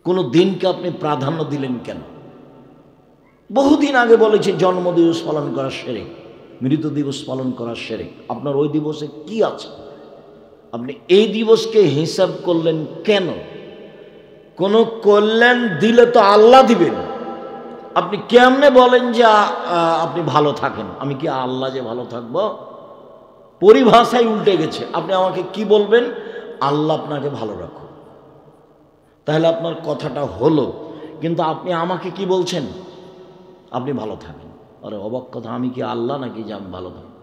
কোনো দিনকে আপনি প্রাধান্য দিলেন কেন? বহুদিন আগে বলেছি জন্মদিবস পালন করা শিরক, মৃত দিবস পালন করা শিরক। আপনার ওই দিবসে কি আছে? আপনি এই দিবসকে হিসাব করলেন কেন? কোনো কল্যাণ দিলে তো আল্লাহ দিবেন। আপনি কেমনে বলেন যে আপনি ভালো থাকেন? আমি কি আল্লাহ যে ভালো থাকবো? পরিভাষায় উল্টে গেছে। আপনি আমাকে কি বলবেন? আল্লাহ আপনাকে ভালো রাখো। তাহলে আপনার কথাটা হলো, কিন্তু আপনি আমাকে কি বলছেন? আপনি ভালো থাকেন। আরে অবাক কথা, আমি কি আল্লাহ নাকি যে আমি ভালো থাকি?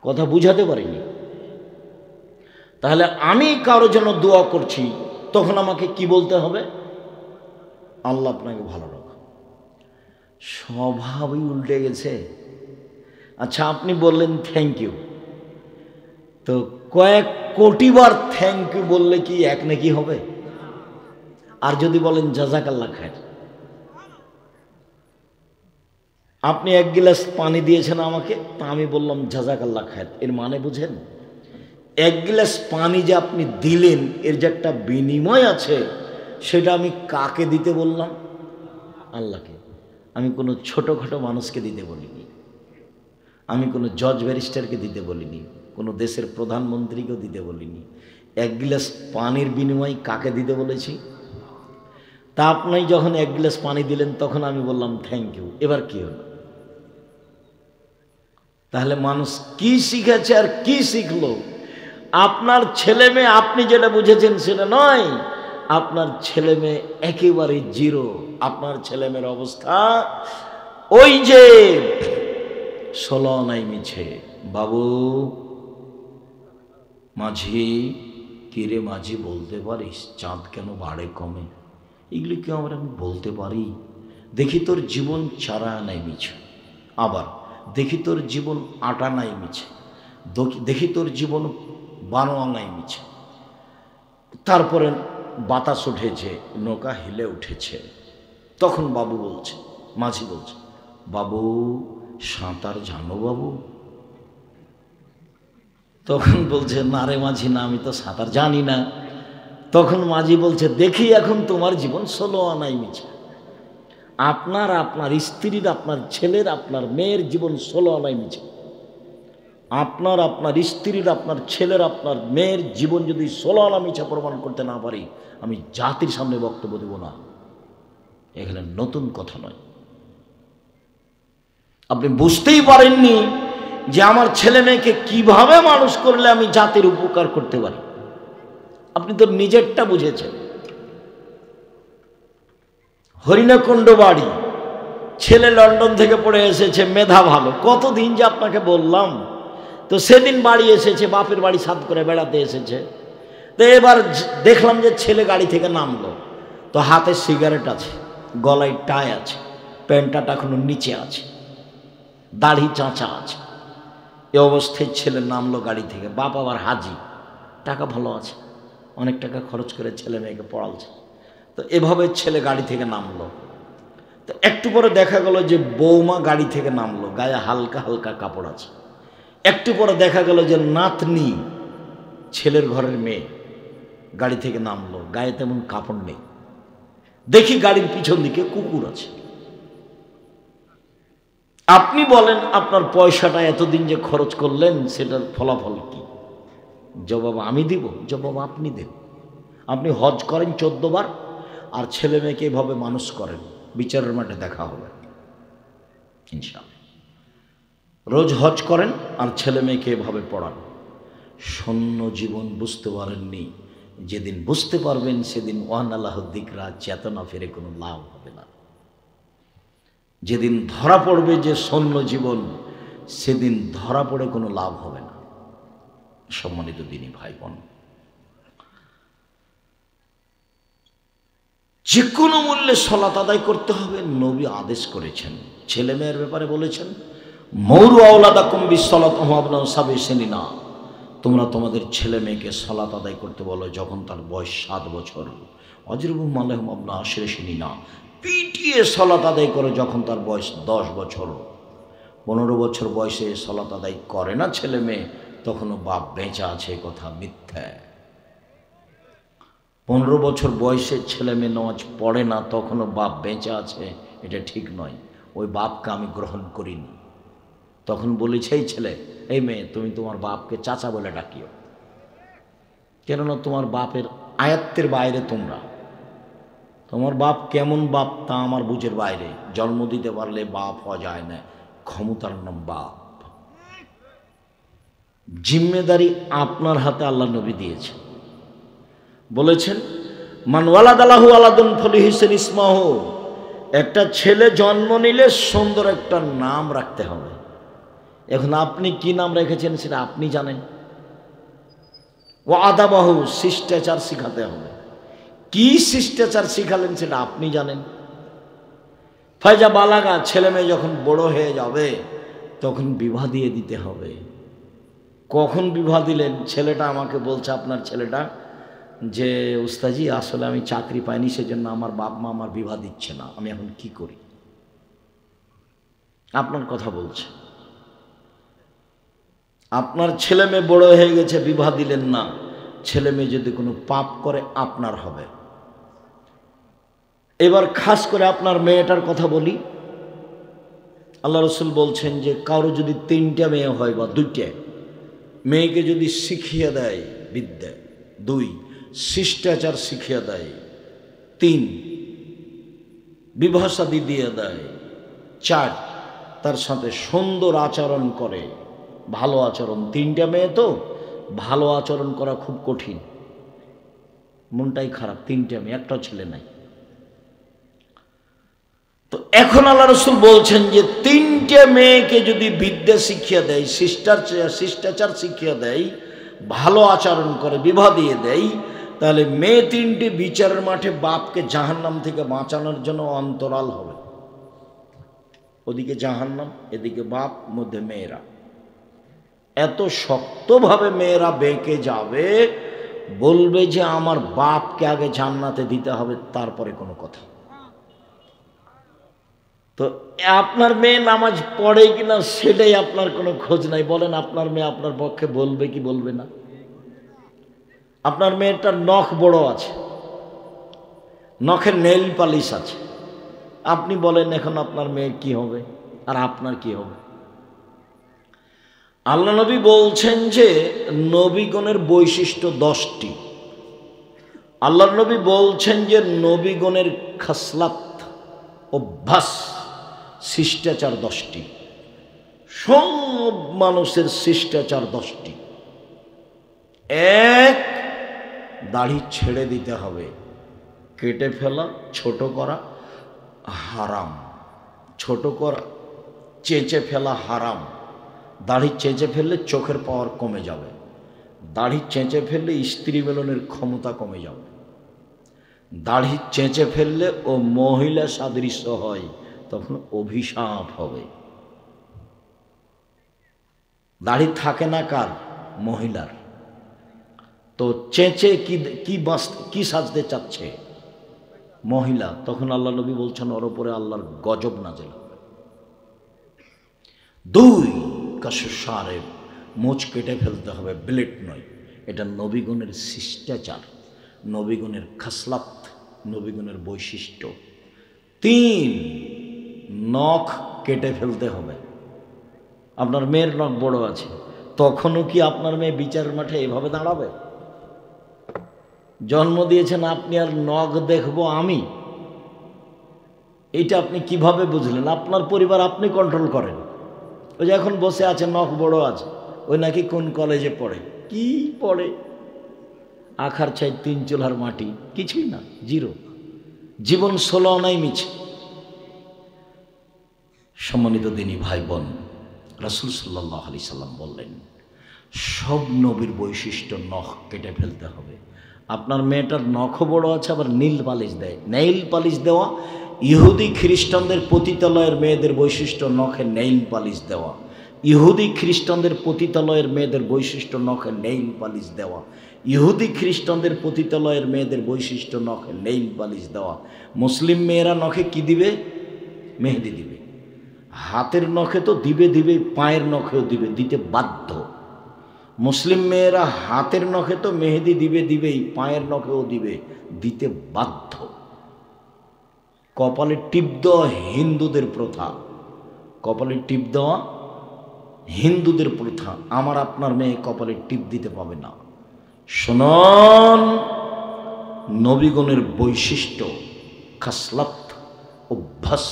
কথা বুঝাতে পারিনি। তাহলে আমি কারো জন্য দোয়া করছি, তখন আমাকে কি বলতে হবে? আল্লাহ আপনাকে ভালো রাখো। স্বভাবই উল্টে গেছে। আচ্ছা, আপনি বললেন থ্যাংক ইউ, তো কয়েক কোটিবার থ্যাংক ইউ বললে কি এক নাকি হবে? আর যদি বলেন জাযাকাল্লাহ খায়ের, আপনি 1 গ্লাস পানি দিয়েছেন আমাকে, তা আমি বললাম জাযাকাল্লাহ খায়ের, এর মানে বুঝেন? 1 গ্লাস পানি যে আপনি দিলেন, এর যে একটা বিনিময় আছে, সেটা আমি কাকে দিতে বললাম? আল্লাহকে। আমি কোনো ছোটোখাটো মানুষকে দিতে বলিনি, আমি কোনো জজ ব্যারিস্টারকে দিতে বলিনি, কোনো দেশের প্রধানমন্ত্রীকেও দিতে বলিনি। 1 গ্লাস পানির বিনিময় কাকে দিতে বলেছি? তা আপনি যখন 1 গ্লাস পানি দিলেন তখন আমি বললাম থ্যাংক ইউ। এবার কি হলো? তাহলে মানুষ কি শিখেছে আর কি শিখলো? আপনার ছেলে মেয়ে আপনি যেটা বুঝেছেন সেটা নয়। আপনার ছেলে মেয়ে একেবারে জিরো। আপনার ছেলে মেয়ের অবস্থা ওই যে 16 আনাই মিছে। বাবু মাঝি, কিরে মাঝি বলতে পারিস চাঁদ কেন বাড়ে কমে? এগুলি কি আমরা আমি বলতে পারি? দেখি তোর জীবন 4 আনাই মিছে, আবার দেখি তোর জীবন 8 আনাই মিছে, দেখি তোর জীবন 12 আনাই মিছে। তারপরে বাতাস উঠেছে, নৌকা হিলে উঠেছে। তখন বাবু বলছে, মাঝি বলছে, বাবু সাঁতার জানো বাবু? তখন বলছে, না রে মাঝি, না, আমি তো সাঁতার জানি না। তখন মাঝি বলছে, দেখি এখন তোমার জীবন 16 আনাই মিছে। আপনার, আপনার স্ত্রীর, আপনার ছেলের, আপনার মেয়ের জীবন 16 আনাই মিছে। আপনার, আপনার স্ত্রীর, আপনার ছেলের, আপনার মেয়ের জীবন যদি 16 আনা মিছা প্রমাণ করতে না পারি, আমি জাতির সামনে বক্তব্য দেব না। এখানে নতুন কথা নয়। আপনি বুঝতেই পারেননি যে আমার ছেলে মেয়েকে কিভাবে মানুষ করলে আমি জাতির উপকার করতে পারি। আপনি তো নিজেরটা বুঝেছেন। হরিণাকুণ্ড বাড়ি, ছেলে লন্ডন থেকে পড়ে এসেছে, মেধা ভালো। কতদিন যে আপনাকে বললাম। তো সেদিন বাড়ি এসেছে, বাপের বাড়ি সাত করে বেড়াতে এসেছে। তো এবার দেখলাম যে ছেলে গাড়ি থেকে নামলো, তো হাতে সিগারেট আছে, গলায় টাই আছে, প্যান্টটা এখনো নিচে আছে, দাড়ি চাঁচা আছে। এ অবস্থায় ছেলে নামলো গাড়ি থেকে। বাপ আবার হাজি, টাকা ভালো আছে, অনেক টাকা খরচ করে ছেলে মেয়েকে পড়ালছে। তো এভাবে ছেলে গাড়ি থেকে নামলো। তো একটু পরে দেখা গেল যে বৌমা গাড়ি থেকে নামলো, গায়ে হালকা হালকা কাপড় আছে। একটু পরে দেখা গেল যে নাতনি, ছেলের ঘরের মেয়ে, গাড়ি থেকে নামলো, গায়ে তেমন কাপড় নেই। দেখি গাড়ির পিছন দিকে কুকুর আছে। আপনি বলেন আপনার পয়সাটা এতদিন যে খরচ করলেন সেটার ফলাফল কি? জবাব আমি দিব? জবাব আপনি দেন। আপনি হজ করেন 14 বার, আর ছেলে মেয়েকে এভাবে মানুষ করেন, বিচারের মাঠে দেখা হবে ইনশাআল্লাহ। রোজ হজ করেন আর ছেলে মেয়েকে এভাবে পড়ান। শূন্য জীবন বুঝতে পারেননি। যেদিন বুঝতে পারবেন সেদিন ওয়ান আল্লাহ দিকরা, চেতনা ফিরে কোনো লাভ হবে না। যেদিন ধরা পড়বে যে শূন্য জীবন, সেদিন ধরা পড়ে কোনো লাভ হবে না। সম্মানিত দিনী ভাই বোন, যে কোনো মূল্যে সালাত আদায় করতে হবে, নবী আদেশ করেছেন। ছেলে মেয়ের ব্যাপারে বলেছেন, মৌরু আওলাদাকুম বিসসালাতি ওয়া সাবিসিনা, তোমরা তোমাদের ছেলে মেয়েকে সালাত আদায় করতে বলো যখন তার বয়স 7 বছর। অজরুবুহুম আলাইহিম আবনা আশরিনা, পিটিয়ে সালাত আদায় করে যখন তার বয়স 10 বছর। 15 বছর বয়সে সালাত আদায় করে না ছেলে মেয়ে, তখনও বাপ বেঁচে আছে, কথা মিথ্যা। 15 বছর বয়সে ছেলে মেয়ে নামাজ পড়ে না, তখনও বাপ বেঁচে আছে, এটা ঠিক নয়। ওই বাপকে আমি গ্রহণ করিনি। তখন বলেছে, এই ছেলে, এই মেয়ে, তুমি তোমার বাপকে চাচা বলে ডাকিও, কেননা তোমার বাপের আয়ত্তের বাইরে তোমরা। তোমার বাপ কেমন বাপ তা আমার বুঝের বাইরে। জন্ম দিতে পারলে বাপ হওয়া যায় না, ক্ষমতার নাম বাপ। জিম্মেদারি আপনার হাতে আল্লাহ নবী দিয়েছে। বলেছেন, মান ওয়ালাদালাহু আলাদুন ফলিহিসেন ইসমাহু, একটা ছেলে জন্ম নিলে সুন্দর একটা নাম রাখতে হবে। এখন আপনি কি নাম রেখেছেন সেটা আপনি জানেন। ও আদাবাহু, শিষ্টাচার শিখাতে হবে। কি শিষ্টাচার শিখালেন সেটা আপনি জানেন। ফায়জা বালাগা, ছেলে মেয়ে যখন বড় হয়ে যাবে তখন বিবাহ দিয়ে দিতে হবে। কখন বিবাহ দিলেন? ছেলেটা আমাকে বলছে, আপনার ছেলেটা, যে উস্তাজি আসলে আমি চাকরি পাইনি, সেজন্য আমার বাপ মা আমার বিবাহ দিচ্ছে না, আমি এখন কি করি? আপনার কথা বলছে। আপনার ছেলে মেয়ে বড় হয়ে গেছে, বিবাহ দিলেন না। ছেলে মেয়ে যদি কোনো পাপ করে আপনার হবে। এবার খাস করে আপনার মেয়েটার কথা বলি। আল্লাহ রসুল বলছেন যে কারো যদি 3টা মেয়ে হয় বা 2টা, মেয়েকে যদি শিখিয়ে দেয় বিদ্যা, 2 শিষ্টাচার শিখিয়ে দেয়, 3 বিবাহ শাদী দিয়ে দেয়, 4 তার সাথে সুন্দর আচরণ করে, ভালো আচরণ। 3টা মেয়ে তো ভালো আচরণ করা খুব কঠিন, মনটাই খারাপ। 3টা মেয়ে, একটা ছেলে নাই। তো এখন আল্লাহ রসুল বলছেন যে 3টে মেয়েকে যদি বিদ্যা শিখিয়ে দেয়, শিষ্টাচার শিখিয়ে দেয়, ভালো আচরণ করে, বিবাহ দিয়ে দেয়, তাহলে মেয়ে 3টে বিচারের মাঠে বাপকে জাহান্নাম থেকে বাঁচানোর জন্য অন্তরাল হবে। ওদিকে জাহান্নাম, এদিকে বাপ, মধ্যে মেয়েরা। এত শক্তভাবে মেয়েরা বেঁকে যাবে, বলবে যে আমার বাপকে আগে জান্নাতে দিতে হবে, তারপরে কোনো কথা। তো আপনার মেয়ে নামাজ পড়ে কিনা সেটাই আপনার কোনো খোঁজ নাই। বলেন আপনার মেয়ে আপনার পক্ষে বলবে কি বলবে না? আপনার মেয়েটার নখ বড় আছে, নখের নেল পালিশ আছে, আপনি বলেন এখন আপনার মেয়ের কি হবে আর আপনার কি হবে? আল্লাহ নবী বলছেন যে নবীগণের বৈশিষ্ট্য 10টি। আল্লাহ নবী বলছেন যে নবীগণের খাসলাত, অভ্যাস, শিষ্টাচার 10টি। সব মানুষের শিষ্টাচার 10টি। এক, দাড়ি ছেড়ে দিতে হবে, কেটে ফেলা, ছোট করা হারাম। ছোট করা, চেঁচে ফেলা হারাম। দাড়ি চেঁচে ফেললে চোখের পাওয়ার কমে যাবে, দাড়ি চেঁচে ফেললে স্ত্রী মিলনের ক্ষমতা কমে যাবে, দাড়ি চেঁচে ফেললে ও মহিলা সাদৃশ্য হয়, তখন অভিশাপ হবে। দাড়ি থাকে না কার? মহিলার। তো চেঁচে কি সাজতে চাচ্ছে? মহিলা। তখন আল্লাহ নবী বলছেন ওর উপরে আল্লাহর গজব নাযিল হবে। 2, কাশুসারের মোচ কেটে ফেলতে হবে, ব্লেড নয়। এটা নবীগণের শিষ্টাচার, নবীগণের খাসলাত, নবীগণের বৈশিষ্ট্য। 3, নখ কেটে ফেলতে হবে। আপনার মেয়ের নখ বড় আছে, তখনও কি আপনার মেয়ে বিচারের মাঠে এভাবে দাঁড়াবে? জন্ম দিয়েছেন আপনি, আর নখ দেখবো আমি? এটা আপনি কিভাবে বুঝলেন? আপনার পরিবার আপনি কন্ট্রোল করেন। ওই যে এখন বসে আছে, নখ বড় আছে, ওই নাকি কোন কলেজে পড়ে। কি পড়ে? আখার চাই 3 চুলার মাটি, কিছুই না, জিরো। জীবন 16 আনাই মিছে। সম্মানিত দিনী ভাই বোন, রাসূল সাল্লাল্লাহু আলাইহি সাল্লাম বললেন সব নবীর বৈশিষ্ট্য নখ কেটে ফেলতে হবে। আপনার মেয়েটার নখও বড় আছে, আবার নীল পালিশ দেয়। নেইল পালিশ দেওয়া ইহুদি খ্রিস্টানদের পতিতালয়ের মেয়েদের বৈশিষ্ট্য, নখে নেইল পালিশ দেওয়া। ইহুদি খ্রিস্টানদের পতিতালয়ের মেয়েদের বৈশিষ্ট্য নখে নেইল পালিশ দেওয়া। ইহুদি খ্রিস্টানদের পতিতালয়ের মেয়েদের বৈশিষ্ট্য নখে নেইল পালিশ দেওয়া। মুসলিম মেয়েরা নখে কি দিবে? মেহেদি দিবে। হাতের নখে তো দিবে, পায়ের নখেও দিবে, দিতে বাধ্য। মুসলিম মেয়েরা হাতের নখে তো মেহেদি দিবেই, পায়ের নখেও দিবে, দিতে বাধ্য। কপালে টিপ দেওয়া হিন্দুদের প্রথা, কপালে টিপ দেওয়া হিন্দুদের প্রথা। আমার আপনার মেয়ে কপালে টিপ দিতে পাবে না। শুনুন, নবীগণের বৈশিষ্ট্য, খাসলাত, অভ্যাস।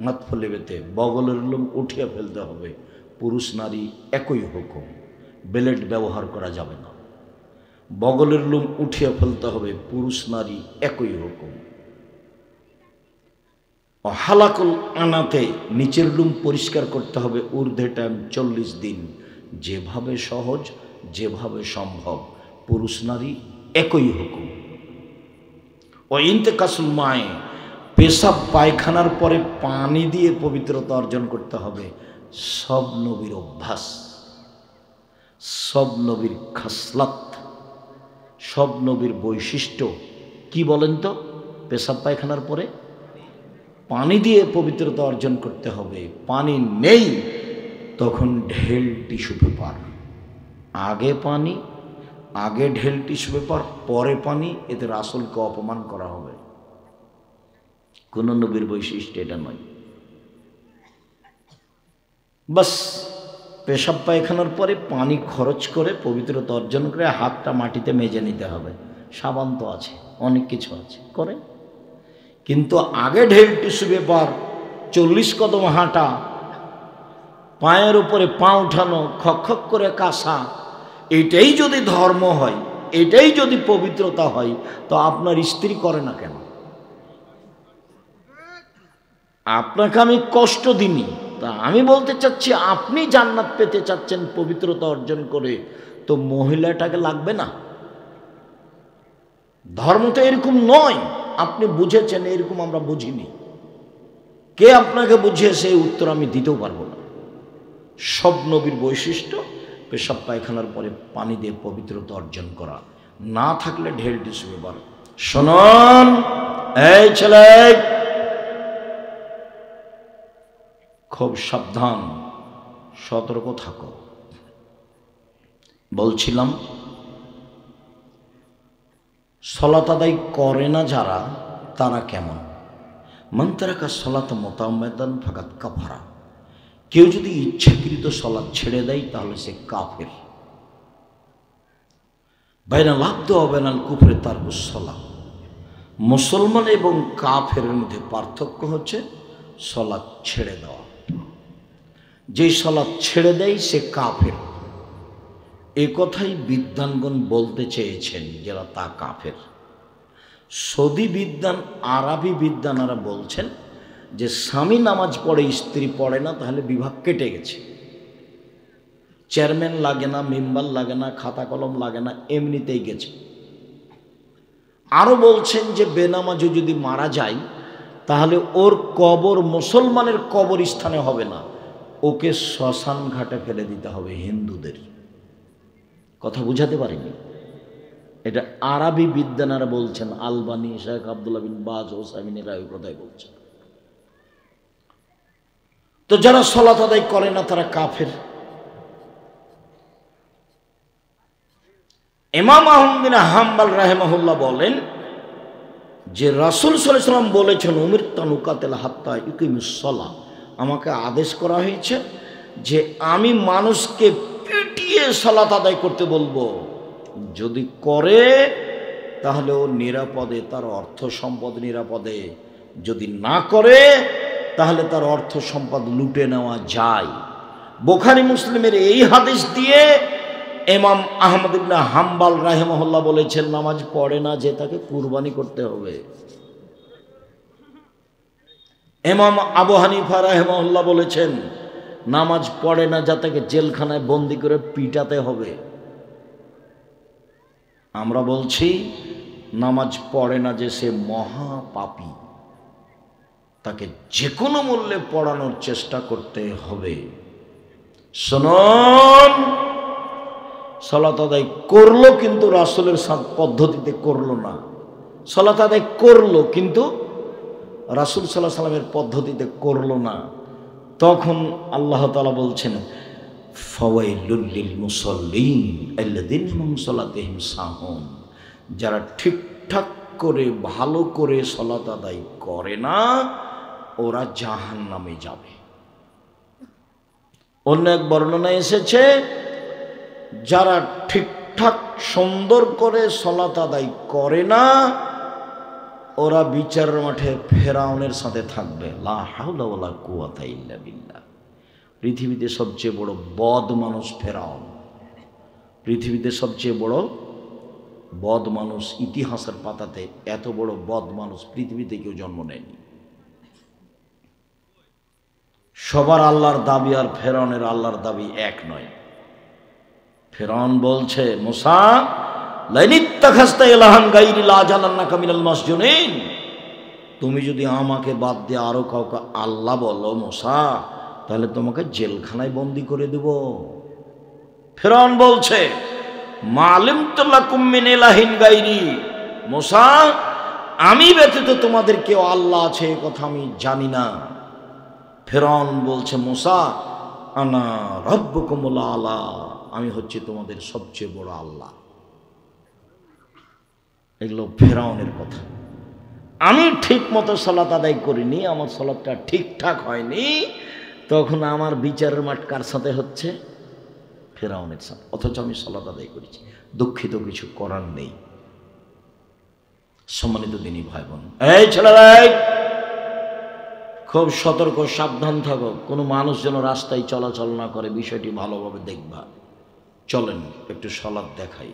হাত ফলে বেতে বগলের লোম উঠিয়ে ফেলতে হবে। পুরুষ নারী একই হুকুম, ব্লেড ব্যবহার করা যাবে না। বগলের লোম উঠিয়ে ফেলতে হবে, পুরুষ নারী একই হুকুম। হালাকুল আনাতে নিচের লোম পরিষ্কার করতে হবে, ঊর্ধ্বে টাইম 40 দিন। যেভাবে সহজ, যেভাবে সম্ভব, পুরুষ নারী একই হুকুম। ও ইন্তেকাসুল মায়ে, পেশাব পায়খানার পরে পানি দিয়ে পবিত্রতা অর্জন করতে হবে। সব নবীর অভ্যাস, সব নবীর খাসলাত, সব নবীর বৈশিষ্ট্য। কি বলেন তো? পেশাব পায়খানার পরে পানি দিয়ে পবিত্রতা অর্জন করতে হবে। পানি নেই, তখন ঢেল টিস্যু পেপার। আগে পানি, আগে ঢেল টিস্যু পেপার, পরে পানি। এতে রাসূলকে অপমান করা হবে। কোন নবীর বৈশিষ্ট্য এটা নয়। বাস পেশাব পায়খানার পরে পানি খরচ করে পবিত্রতা অর্জন করে হাতটা মাটিতে মেজে নিতে হবে। সাবান তো আছে, অনেক কিছু আছে, করে। কিন্তু আগে ঢেল টিস্যু পেপার, 40 কদম হাঁটা, পায়ের উপরে পা উঠানো, খক করে কাশা, এটাই যদি ধর্ম হয়, এটাই যদি পবিত্রতা হয়, তো আপনার স্ত্রী করে না কেন? আপনাকে আমি কষ্ট দিইনি, তা আমি বলতে চাচ্ছি, আপনি জান্নাত পেতে চাচ্ছেন পবিত্রতা অর্জন করে, তো মহিলাটাকে লাগবে না? ধর্ম তো এরকম নয়। আপনি বুঝেছেন, এরকম আমরা বুঝিনি। কে আপনাকে বুঝিয়েছে এই উত্তর আমি দিতেও পারবো না। সব নবীর বৈশিষ্ট্য পেশাব পায়খানার পরে পানি দিয়ে পবিত্রতা অর্জন করা, না থাকলে ঢেল টিস্যু পেপার। শুনুন, এই ছেলে, খুব সাবধান, সতর্ক থাকো। বলছিলাম, সলাত আদায় করে না যারা, তারা কেমন? মান তারাকা সলাত মুতাআম্মিদান ফাকাদ কাফারা। কেউ যদি ইচ্ছাকৃত সালাত ছেড়ে দেয় তাহলে সে কাফের। বাইনাল আবদ ওয়া বাইনাল কুফরি তারকুস সালাত। মুসলমান এবং কাফেরের মধ্যে পার্থক্য হচ্ছে সালাত ছেড়ে দেওয়া। যে সালাত ছেড়ে দেয় সে কাফের। এ কথাই বিদ্বানগণ বলতে চেয়েছেন যারা তা কাফের। সৌদি বিদ্বান, আরবি বিদ্বানারা বলছেন যে স্বামী নামাজ পড়ে স্ত্রী পড়ে না, তাহলে বিভাগ কেটে গেছে। চেয়ারম্যান লাগে না, মেম্বার লাগে না, খাতা কলম লাগে না, এমনিতেই গেছে। আরও বলছেন যে বেনামাজে যদি মারা যায় তাহলে ওর কবর মুসলমানের কবর স্থানে হবে না, ওকে শ্মশান ঘাটে ফেলে দিতে হবে হিন্দুদের। কথা বুঝাতে পারিনি? এটা আরবি বিদ্বানারা বলছেন। আলবানী, শেখ আব্দুল্লাহ বিন বাজ, ওসাইমিনেরা ওই কথাই বলছেন। তো যারা সালাত আদায় করে না তারা কাফের। ইমাম আহমদ বিন হাম্বল রাহিমাহুল্লাহ বলেন যে রাসূল সাল্লাল্লাহু আলাইহি ওয়াসাল্লাম বলেছেন, উমিরতু আন উকাতিলা হাত্তা ইউকিমুস সালাহ, আমাকে আদেশ করা হয়েছে যে আমি মানুষকে পিটিয়ে সালাত আদায় করতে বলবো। যদি করে তাহলে ও নিরাপদে, তার অর্থ সম্পদ নিরাপদে। যদি না করে তাহলে তার অর্থ সম্পদ লুটে নেওয়া যায়। বুখারী মুসলিমের এই হাদিস দিয়ে ইমাম আহমদ ইবনে হাম্বল রাহিমাহুল্লাহ বলেছেন, নামাজ পড়ে না যে তাকে কুরবানি করতে হবে। ইমাম আবু হানিফা রাহিমাহুল্লাহ বলেছেন, নামাজ পড়ে না যা তাকে জেলখানায় বন্দি করে পিটাতে হবে। আমরা বলছি নামাজ পড়ে না যে সে মহাপাপী, তাকে যে কোনো মূল্যে পড়ানোর চেষ্টা করতে হবে। শুনুন, সালাত আদায় করলো কিন্তু রাসূলের পদ্ধতিতে করলো না। সালাত আদায় করলো কিন্তু রাসূল সাল্লাল্লাহু আলাইহি ওয়াসাল্লামের পদ্ধতিতে করলো না। তখন আল্লাহ তাআলা বলছেন, ফাওয়াইলুল লিল মুসাল্লিন আল্লাযীনা হুম সালাতিহিম সাহুন, যারা ঠিকঠাক করে ভালো করে সালাত আদায় করে না ওরা জাহান্নামে যাবে। অন্য এক বর্ণনায় এসেছে, যারা ঠিকঠাক সুন্দর করে সালাত আদায় করে না ওরা বিচারের মাঠে ফেরাউনের সাথে থাকবে। লা হাওলা ওয়ালা কুওয়াতা ইল্লা বিল্লাহ। পৃথিবীতে সবচেয়ে বড় বদ মানুষ ফেরাউন। পৃথিবীতে সবচেয়ে বড় বদ মানুষ, ইতিহাসের পাতাতে এত বড় বদ মানুষ পৃথিবীতে কেউ জন্ম নেয়নি। সবার আল্লাহর দাবি আর ফেরাউনের আল্লাহর দাবি এক নয়। ফেরাউন বলছে, মুসা লাইনিত্তাখাযতা ইলাহান গায়রি লাজালান্নাকা মিনাল মাসজুনিন, তুমি যদি আমাকে বাদ দিয়ে আরো কাউকে আল্লাহ বলো মুসা, তাহলে তোমাকে জেলখানায় বন্দি করে দেব। ফেরাউন বলছে, মা আলিমতু লাকুম মিন ইলাহিন গায়রি, মুসা আমি ব্যতীত তোমাদের কেউ আল্লাহ আছে এই কথা আমি জানি না। ফেরাউন বলছে, মুসা আনা রাব্বুকুমুল আলা, আমি হচ্ছে তোমাদের সবচেয়ে বড় আল্লাহ। এগুলো ফেরাউনের কথা। আমি ঠিক মতো সালাত আদায় করিনি, আমার সালাতটা ঠিকঠাক হয়নি, তখন আমার বিচারের মাঠ কার সাথে হচ্ছে? ফেরাউনের সাথে। অথচ আমি সালাত আদায় করেছি। দুঃখিত, কিছু করার নেই। সম্মানিত দিনী ভাই বোন, এই ছেলেরা খুব সতর্ক, সাবধান থাকো। কোনো মানুষ যেন রাস্তায় চলাচল না করে, বিষয়টি ভালোভাবে দেখবা। চলেন একটু সালাত দেখাই।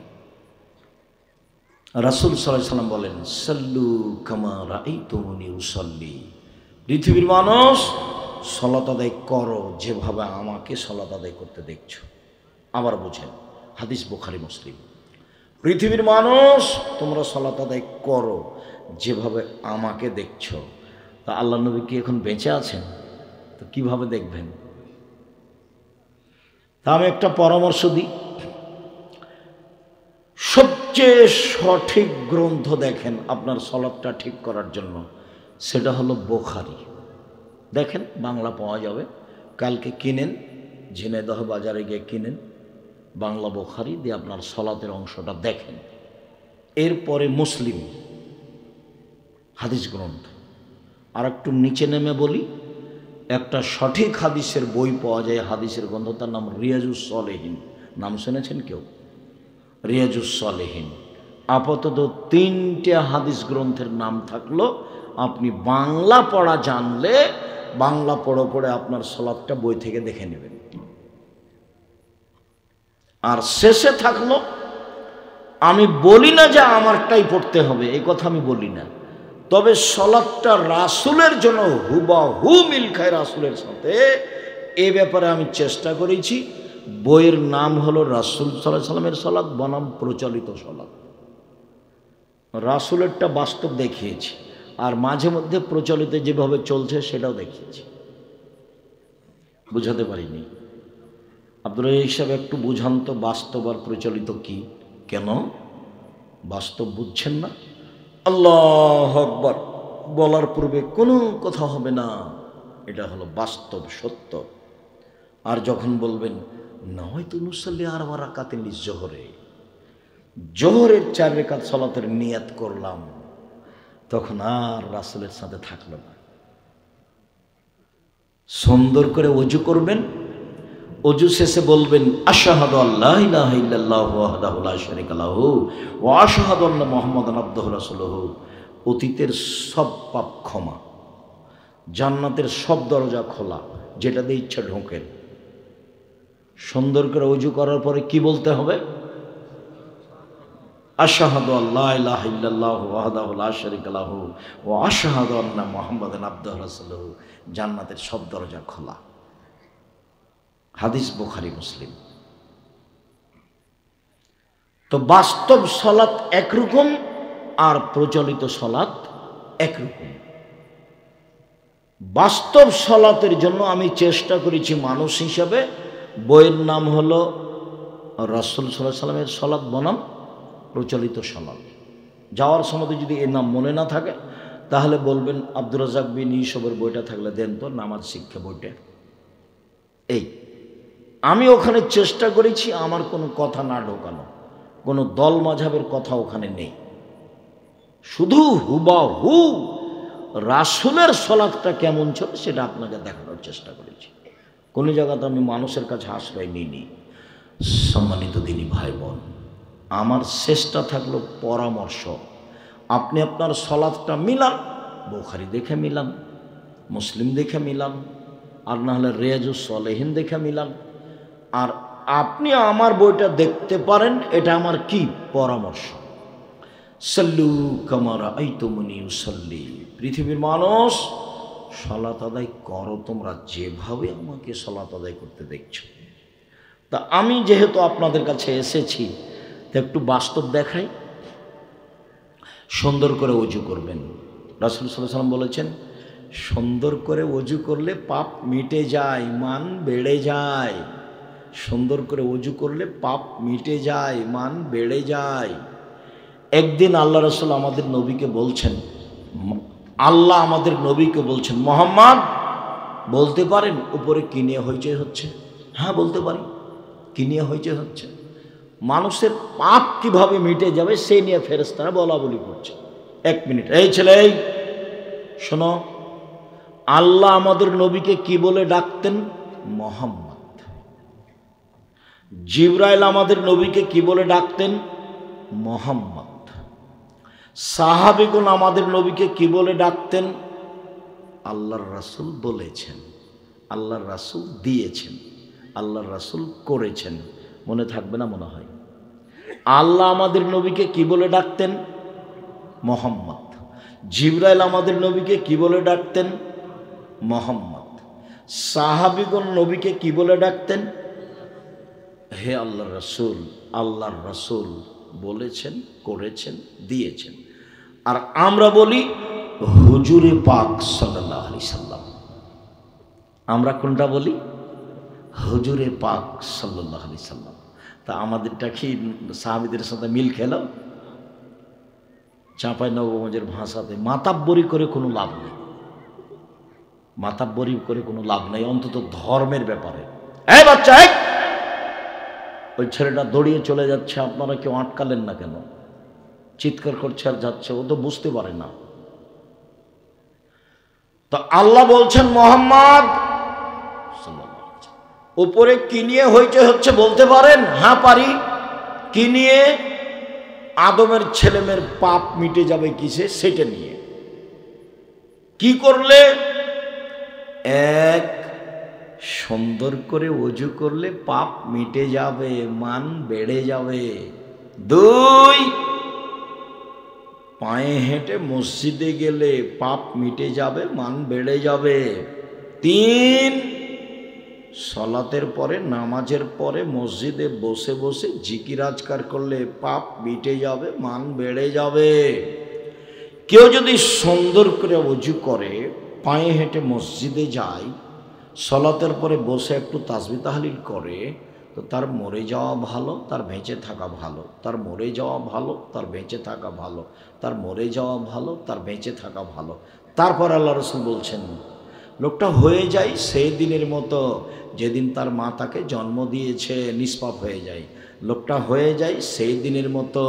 রাসূল সাল্লাল্লাহু আলাইহি ওয়াসাল্লাম বলেন, সাল্লু কামা রাআইতুমুনি উসাল্লি, পৃথিবীর মানুষ সালাত আদায় করো যেভাবে আমাকে সালাত আদায় করতে দেখছো। আবার বুঝেন, হাদিস বুখারী মুসলিম। পৃথিবীর মানুষ তোমরা সালাত আদায় করো যেভাবে আমাকে দেখছো। তা আল্লাহ নবী কি এখন বেঁচে আছেন? তো কিভাবে দেখবেন? তা আমি একটা পরামর্শ দিই। সবচেয়ে সঠিক গ্রন্থ দেখেন আপনার সালাতটা ঠিক করার জন্য, সেটা হলো বুখারী। দেখেন, বাংলা পাওয়া যাবে। কালকে কিনেন, ঝিনাইদহ বাজারে গিয়ে কিনেন বাংলা বুখারী, দিয়ে আপনার সালাতের অংশটা দেখেন। এরপরে মুসলিম হাদিস গ্রন্থ। আর একটু নিচে নেমে বলি, একটা সঠিক হাদিসের বই পাওয়া যায়, হাদিসের গ্রন্থ, তার নাম রিয়াজুস সলেহিন। নাম শুনেছেন কেউ? রিয়াজুস সলেহিন। আপাতত 3টে হাদিস গ্রন্থের নাম থাকলো, আপনি বাংলা পড়া জানলে বাংলা পড়ে আপনার সলাৎটা বই থেকে দেখে নেবেন। আর শেষে থাকলো, আমি বলি না যে আমারটাই পড়তে হবে, এই কথা আমি বলি না, তবে সলাৎটা রাসূলের জন্য হুবাহু মিল খায় রাসূলের সাথে, এ ব্যাপারে আমি চেষ্টা করেছি। বইয়ের নাম হলো রাসূল সাল্লাল্লাহু আলাইহি সাল্লামের সলাৎ বনাম প্রচলিত সলাৎ। রাসূলেরটা বাস্তব দেখিয়েছি, আর মাঝে মধ্যে প্রচলিত যেভাবে চলছে সেটাও দেখিয়েছি। বুঝাতে পারিনি? আব্দুর রাজ্জাক সাহেব একটু বুঝান তো, বাস্তব আর প্রচলিত কি? কেন বাস্তব বুঝছেন না? আল্লাহু আকবার বলার পূর্বে কোনো কথা হবে না, এটা হলো বাস্তব সত্য। আর যখন বলবেন নয়তো নুসাল্লি আরবা রাকাতিন লিজ-জোহরে, জোহরের 4 রাকাত সালাতের নিয়াত করলাম, তখন আর রাসূলের সাথে থাকলো না। সুন্দর করে ওযু করবেন, ওযু শেষে বলবেন আশহাদু আল্লা ইলাহা ইল্লাল্লাহু ওয়াহদাহু লা শারীকা লাহু ওয়া আশহাদু আন্না মুহাম্মাদান আবদুহু ওয়া রাসূলুহু। অতীতের সব পাপ ক্ষমা, জান্নাতের সব দরজা খোলা, যেটা দিয়ে ইচ্ছা ঢোকেন। সুন্দর করে ওযু করার পরে কি বলতে হবে? আশহাদু আল্লা ইলাহা ইল্লাল্লাহু ওয়াহদাহু লা শারীকা লাহু ওয়া আশহাদু আন্না মুহাম্মাদান আবদুহু ওয়া রাসূলুহু। জান্নাতের সব দরজা খোলা। হাদিস বুখারী মুসলিম। তো বাস্তব সলাৎ একরকম আর প্রচলিত সলাৎ একরকম। বাস্তব সলাতের জন্য আমি চেষ্টা করেছি মানুষ হিসাবে, বইয়ের নাম হলো রাসূল সাল্লাল্লাহু আলাইহি সাল্লামের সলাৎ বনাম প্রচলিত সলাৎ। যাওয়ার সময় যদি এর নাম মনে না থাকে তাহলে বলবেন আব্দুর রাজ্জাক বিন ইউসুফের বইটা থাকলে দেন তো, নামাজ শিক্ষা বইটা। এই আমি ওখানে চেষ্টা করেছি আমার কোনো কথা না ঢোকানো, কোনো দল মাযহাবের কথা ওখানে নেই, শুধু হুবাহু রাসূলের সলাৎটা কেমন ছিল সেটা আপনাকে দেখানোর চেষ্টা করেছি। কোনো জায়গাতে আমি মানুষের কাছে আশ্রয় নিইনি। সম্মানিত দিনী ভাই বোন, আমার চেষ্টা থাকলো পরামর্শ। আপনি আপনার সলাৎটা মিলান, বুখারী দেখে মিলান, মুসলিম দেখে মিলান, আর না হলে রিয়াজুস সলেহিন দেখে মিলান। আর আপনি আমার বইটা দেখতে পারেন, এটা আমার কি পরামর্শ। সাল্লু কামা রাআইতুমুনি উসাল্লি। পৃথিবীর মানুষ, সালাত আদায় করো তোমরা যেভাবে আমাকে সালাত আদায় করতে দেখছো। তা আমি যেহেতু আপনাদের কাছে এসেছি, তা একটু বাস্তব দেখাই। সুন্দর করে ওযু করবেন। রাসূল সাল্লাল্লাহু আলাইহি সাল্লাম বলেছেন, সুন্দর করে ওযু করলে পাপ মিটে যায়, মান বেড়ে যায়। সুন্দর করে ওযু করলে পাপ মিটে যায়, মান বেড়ে যায়। একদিন আল্লাহ রাসূল আমাদের নবীকে বলছেন, আল্লাহ আমাদের নবীকে বলছেন, মুহাম্মদ বলতে পারেন উপরে কি নিয়ে হইচই হচ্ছে? হ্যাঁ বলতে পারি। কি নিয়ে হইচই হচ্ছে? মানুষের পাপ কিভাবে মিটে যাবে সেই নিয়ে ফেরেশতারা বলা বলি করছে। 1 মিনিট, এই ছেলে এই শোনো, আল্লাহ আমাদের নবীকে কি বলে ডাকতেন? মুহাম্মদ। জিবরাইল আমাদের নবীকে কি বলে ডাকতেন? মুহাম্মদ। সাহাবীগণ আমাদের নবীকে কি বলে ডাকতেন? আল্লাহর রাসূল বলেছেন, আল্লাহর রাসূল দিয়েছেন, আল্লাহর রাসূল করেছেন। মনে থাকবে না মনে হয়? আল্লাহ আমাদের নবীকে কি বলে ডাকতেন? মুহাম্মদ। জিবরাইল আমাদের নবীকে কি বলে ডাকতেন? মুহাম্মদ। সাহাবীগণ নবীকে কি বলে ডাকতেন? হে আল্লাহর রাসূল, আল্লাহর রাসূল বলেছেন, করেছেন, দিয়েছেন। আর আমরা বলি হুজুরে পাক সাল্লাল্লাহু আলাইহি সাল্লাম। আমরা কোনটা বলি? হুজুরে পাক সাল্লাল্লাহু আলাইহি সাল্লাম। তা আমাদেরটা কি সাহাবীদের সাথে মিল খেল? চাঁপাইনবাবগঞ্জের ভাষাতে মাতাব্বরি করে কোনো লাভ নেই, মাতাব্বরি করে কোনো লাভ নেই, অন্তত ধর্মের ব্যাপারে। এই বাচ্চা, ওই ছেলেটা দৌড়িয়ে চলে যাচ্ছে, আপনারা কেউ আটকালেন না কেন? চিৎকার করছে আর যাচ্ছে, ও তো বুঝতে পারে না। তো আল্লাহ বলছেন মুহাম্মদ উপরে কি নিয়ে হচ্ছে বলতে পারেন? হ্যাঁ পারি। কি নিয়ে? আদমের ছেলেমেয়ের পাপ মিটে যাবে কিসে, সেটা নিয়ে। কি করলে? এক, সুন্দর করে ওযু করলে পাপ মিটে যাবে, মান বেড়ে যাবে। দুই, পায়ে হেঁটে মসজিদে গেলে পাপ মিটে যাবে, মান বেড়ে যাবে। তিন, সলাতের পরে, নামাজের পরে মসজিদে বসে বসে জিকির আজকার করলে পাপ মিটে যাবে, মান বেড়ে যাবে। কেউ যদি সুন্দর করে ওযু করে, পায়ে হেঁটে মসজিদে যায়, সলাতের পরে বসে একটু তাসবিহ তাহলিল করে, তো তার মরে যাওয়া ভালো, তার বেঁচে থাকা ভালো। তার মরে যাওয়া ভালো, তার বেঁচে থাকা ভালো। তার মরে যাওয়া ভালো, তার বেঁচে থাকা ভালো। তারপর আল্লাহ রাসূল বলছেন, লোকটা হয়ে যায় সেই দিনের মতো যেদিন তার মা তাকে জন্ম দিয়েছে, নিষ্পাপ হয়ে যায়। লোকটা হয়ে যায় সেই দিনের মতো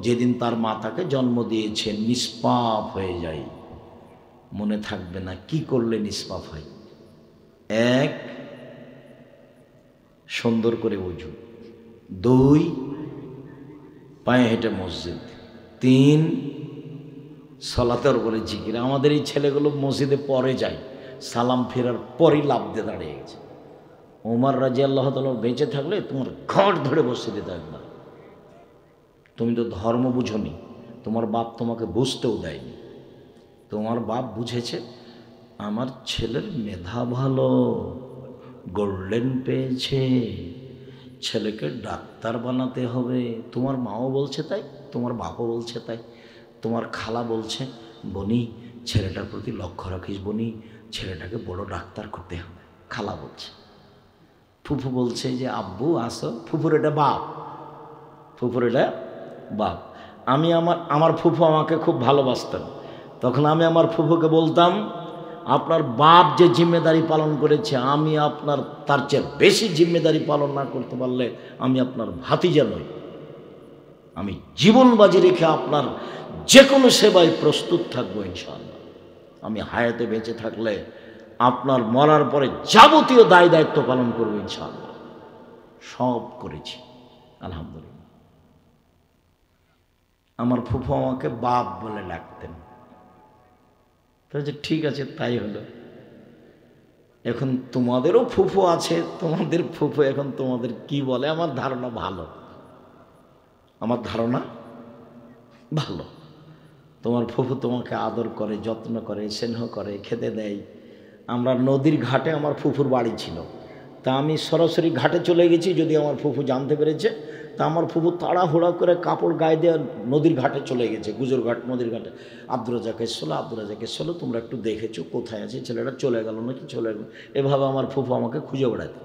যেদিন তার মা তাকে জন্ম দিয়েছে, নিষ্পাপ হয়ে যায়। মনে থাকবে না কি করলে নিষ্পাপ হয়? এক, সুন্দর করে ওযু। দুই, পায়ে হেঁটে মসজিদ। তিন, সলাতের উপরে জিকির। আমাদের এই ছেলেগুলো মসজিদে পরে যায়, সালাম ফেরার পরই লাফ দিয়ে দাঁড়িয়ে গেছে। ওমর রাদিয়াল্লাহু তাআলা বেঁচে থাকলে তোমার ঘাট ধরে বসে দিত একবার। তুমি তো ধর্ম বুঝোনি, তোমার বাপ তোমাকে বুঝতেও দেয়নি। তোমার বাপ বুঝেছে আমার ছেলের মেধা ভালো, গোল্ডেন পেয়েছে, ছেলেকে ডাক্তার বানাতে হবে। তোমার মাও বলছে তাই, তোমার বাপও বলছে তাই, তোমার খালা বলছে বনি ছেলেটার প্রতি লক্ষ্য রাখিস, বনি ছেলেটাকে বড় ডাক্তার করতে হবে, খালা বলছে। ফুফু বলছে যে আব্বু আসো, ফুফুর এটা বাপ, ফুফুর এটা বাপ। আমি আমার ফুফু আমাকে খুব ভালোবাসতেন, তখন আমি আমার ফুফুকে বলতাম আপনার বাপ যে জিম্মেদারি পালন করেছে, আমি আপনার তার চেয়ে বেশি জিম্মেদারি পালন না করতে পারলে আমি আপনার ভাতিজা নই। আমি জীবন বাজি রেখে আপনার যে কোনো সেবায় প্রস্তুত থাকবো ইনশাআল্লাহ। আমি হায়াতে বেঁচে থাকলে আপনার মরার পরে যাবতীয় দায় দায়িত্ব পালন করবো ইনশাআল্লাহ। সব করেছি আলহামদুলিল্লাহ। আমার ফুফু আমাকে বাপ বলে ডাকতেন। ঠিক আছে, তাই হলো। এখন তোমাদেরও ফুফু আছে, তোমাদের ফুফু এখন তোমাদের কি বলে আমার ধারণা ভালো, আমার ধারণা ভালো। তোমার ফুফু তোমাকে আদর করে, যত্ন করে, স্নেহ করে, খেতে দেয়। আমরা নদীর ঘাটে আমার ফুফুর বাড়ি ছিল, তা আমি সরাসরি ঘাটে চলে গেছি। যদি আমার ফুফু জানতে পেরেছে, তা আমার ফুফু তাড়াহুড়া করে কাপড় গায়ে দিয়ে নদীর ঘাটে চলে গেছে, গুজর ঘাট নদীর ঘাটে। আব্দুর রাজ্জাক এসেছিলো, আব্দুর রাজ্জাক এসেছিলো, তোমরা একটু দেখেছো কোথায় আছে ছেলেটা, চলে গেল নাকি চলে গেল। এভাবে আমার ফুফু আমাকে খুঁজে বেড়াতে।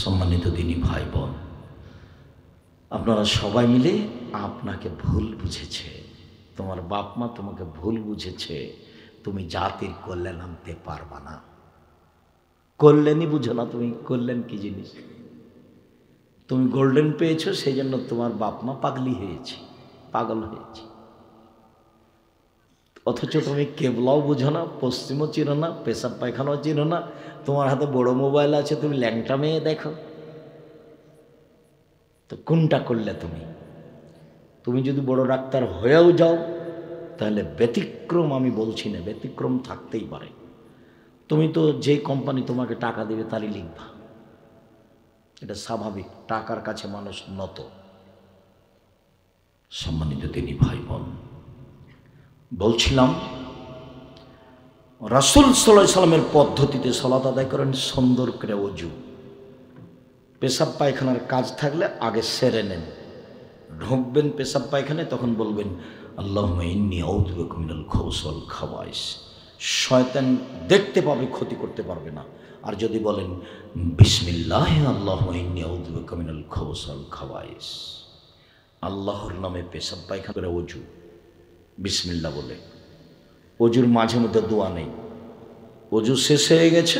সম্মানিত দিনী ভাই বোন, আপনারা সবাই মিলে আপনাকে ভুল বুঝেছে, তোমার বাপ মা তোমাকে ভুল বুঝেছে। তুমি জাতির কল্যাণ আনতে পারবা না। কল্যাণই বুঝো না তুমি, কল্যাণ কি জিনিস? তুমি গোল্ডেন পেয়েছো, সেই জন্য তোমার বাপ মা পাগলি হয়েছে, পাগল হয়েছে। অথচ তুমি কেবলাও বুঝো না, পশ্চিমও চিনো না, পেশাব পায়খানাও চিনো না। তোমার হাতে বড় মোবাইল আছে, তুমি ল্যাংটা মেয়ে দেখো। তো কোনটা করলে তুমি? তুমি যদি বড় ডাক্তার হয়েও যাও তাহলে ব্যতিক্রম, আমি বলছি না, ব্যতিক্রম থাকতেই পারে। তুমি তো যে কোম্পানি তোমাকে টাকা দেবে তারই লিখবা, এটা স্বাভাবিক। টাকার কাছে মানুষ নত। সম্মানিত তিনি ভাই বোন, বলছিলাম রাসূল সাল্লাল্লাহু আলাইহি সাল্লামের পদ্ধতিতে সালাত আদায় করেন সুন্দর করে ওযু। পেশাব পায়খানার কাজ থাকলে আগে সেরে নেন। ঢুকবেন পেশাব পায়খানায়, তখন বলবেন আল্লাহুম্মা ইন্নী আউযু বিকা মিনাল খুবুসি ওয়াল খাবাইস। শয়তান দেখতে পাবে, ক্ষতি করতে পারবে না। আর যদি বলেন বিসমিল্লাহ আল্লাহুম্মা ইন্নী আউযু বিকা মিনাল খুবুসি ওয়াল খাবাইস, আল্লাহর নামে পেশাব পায়খানা করে ওযু, বিসমিল্লাহ বলে। ওযুর মাঝে মধ্যে দোয়া নেই। ওযু শেষ হয়ে গেছে,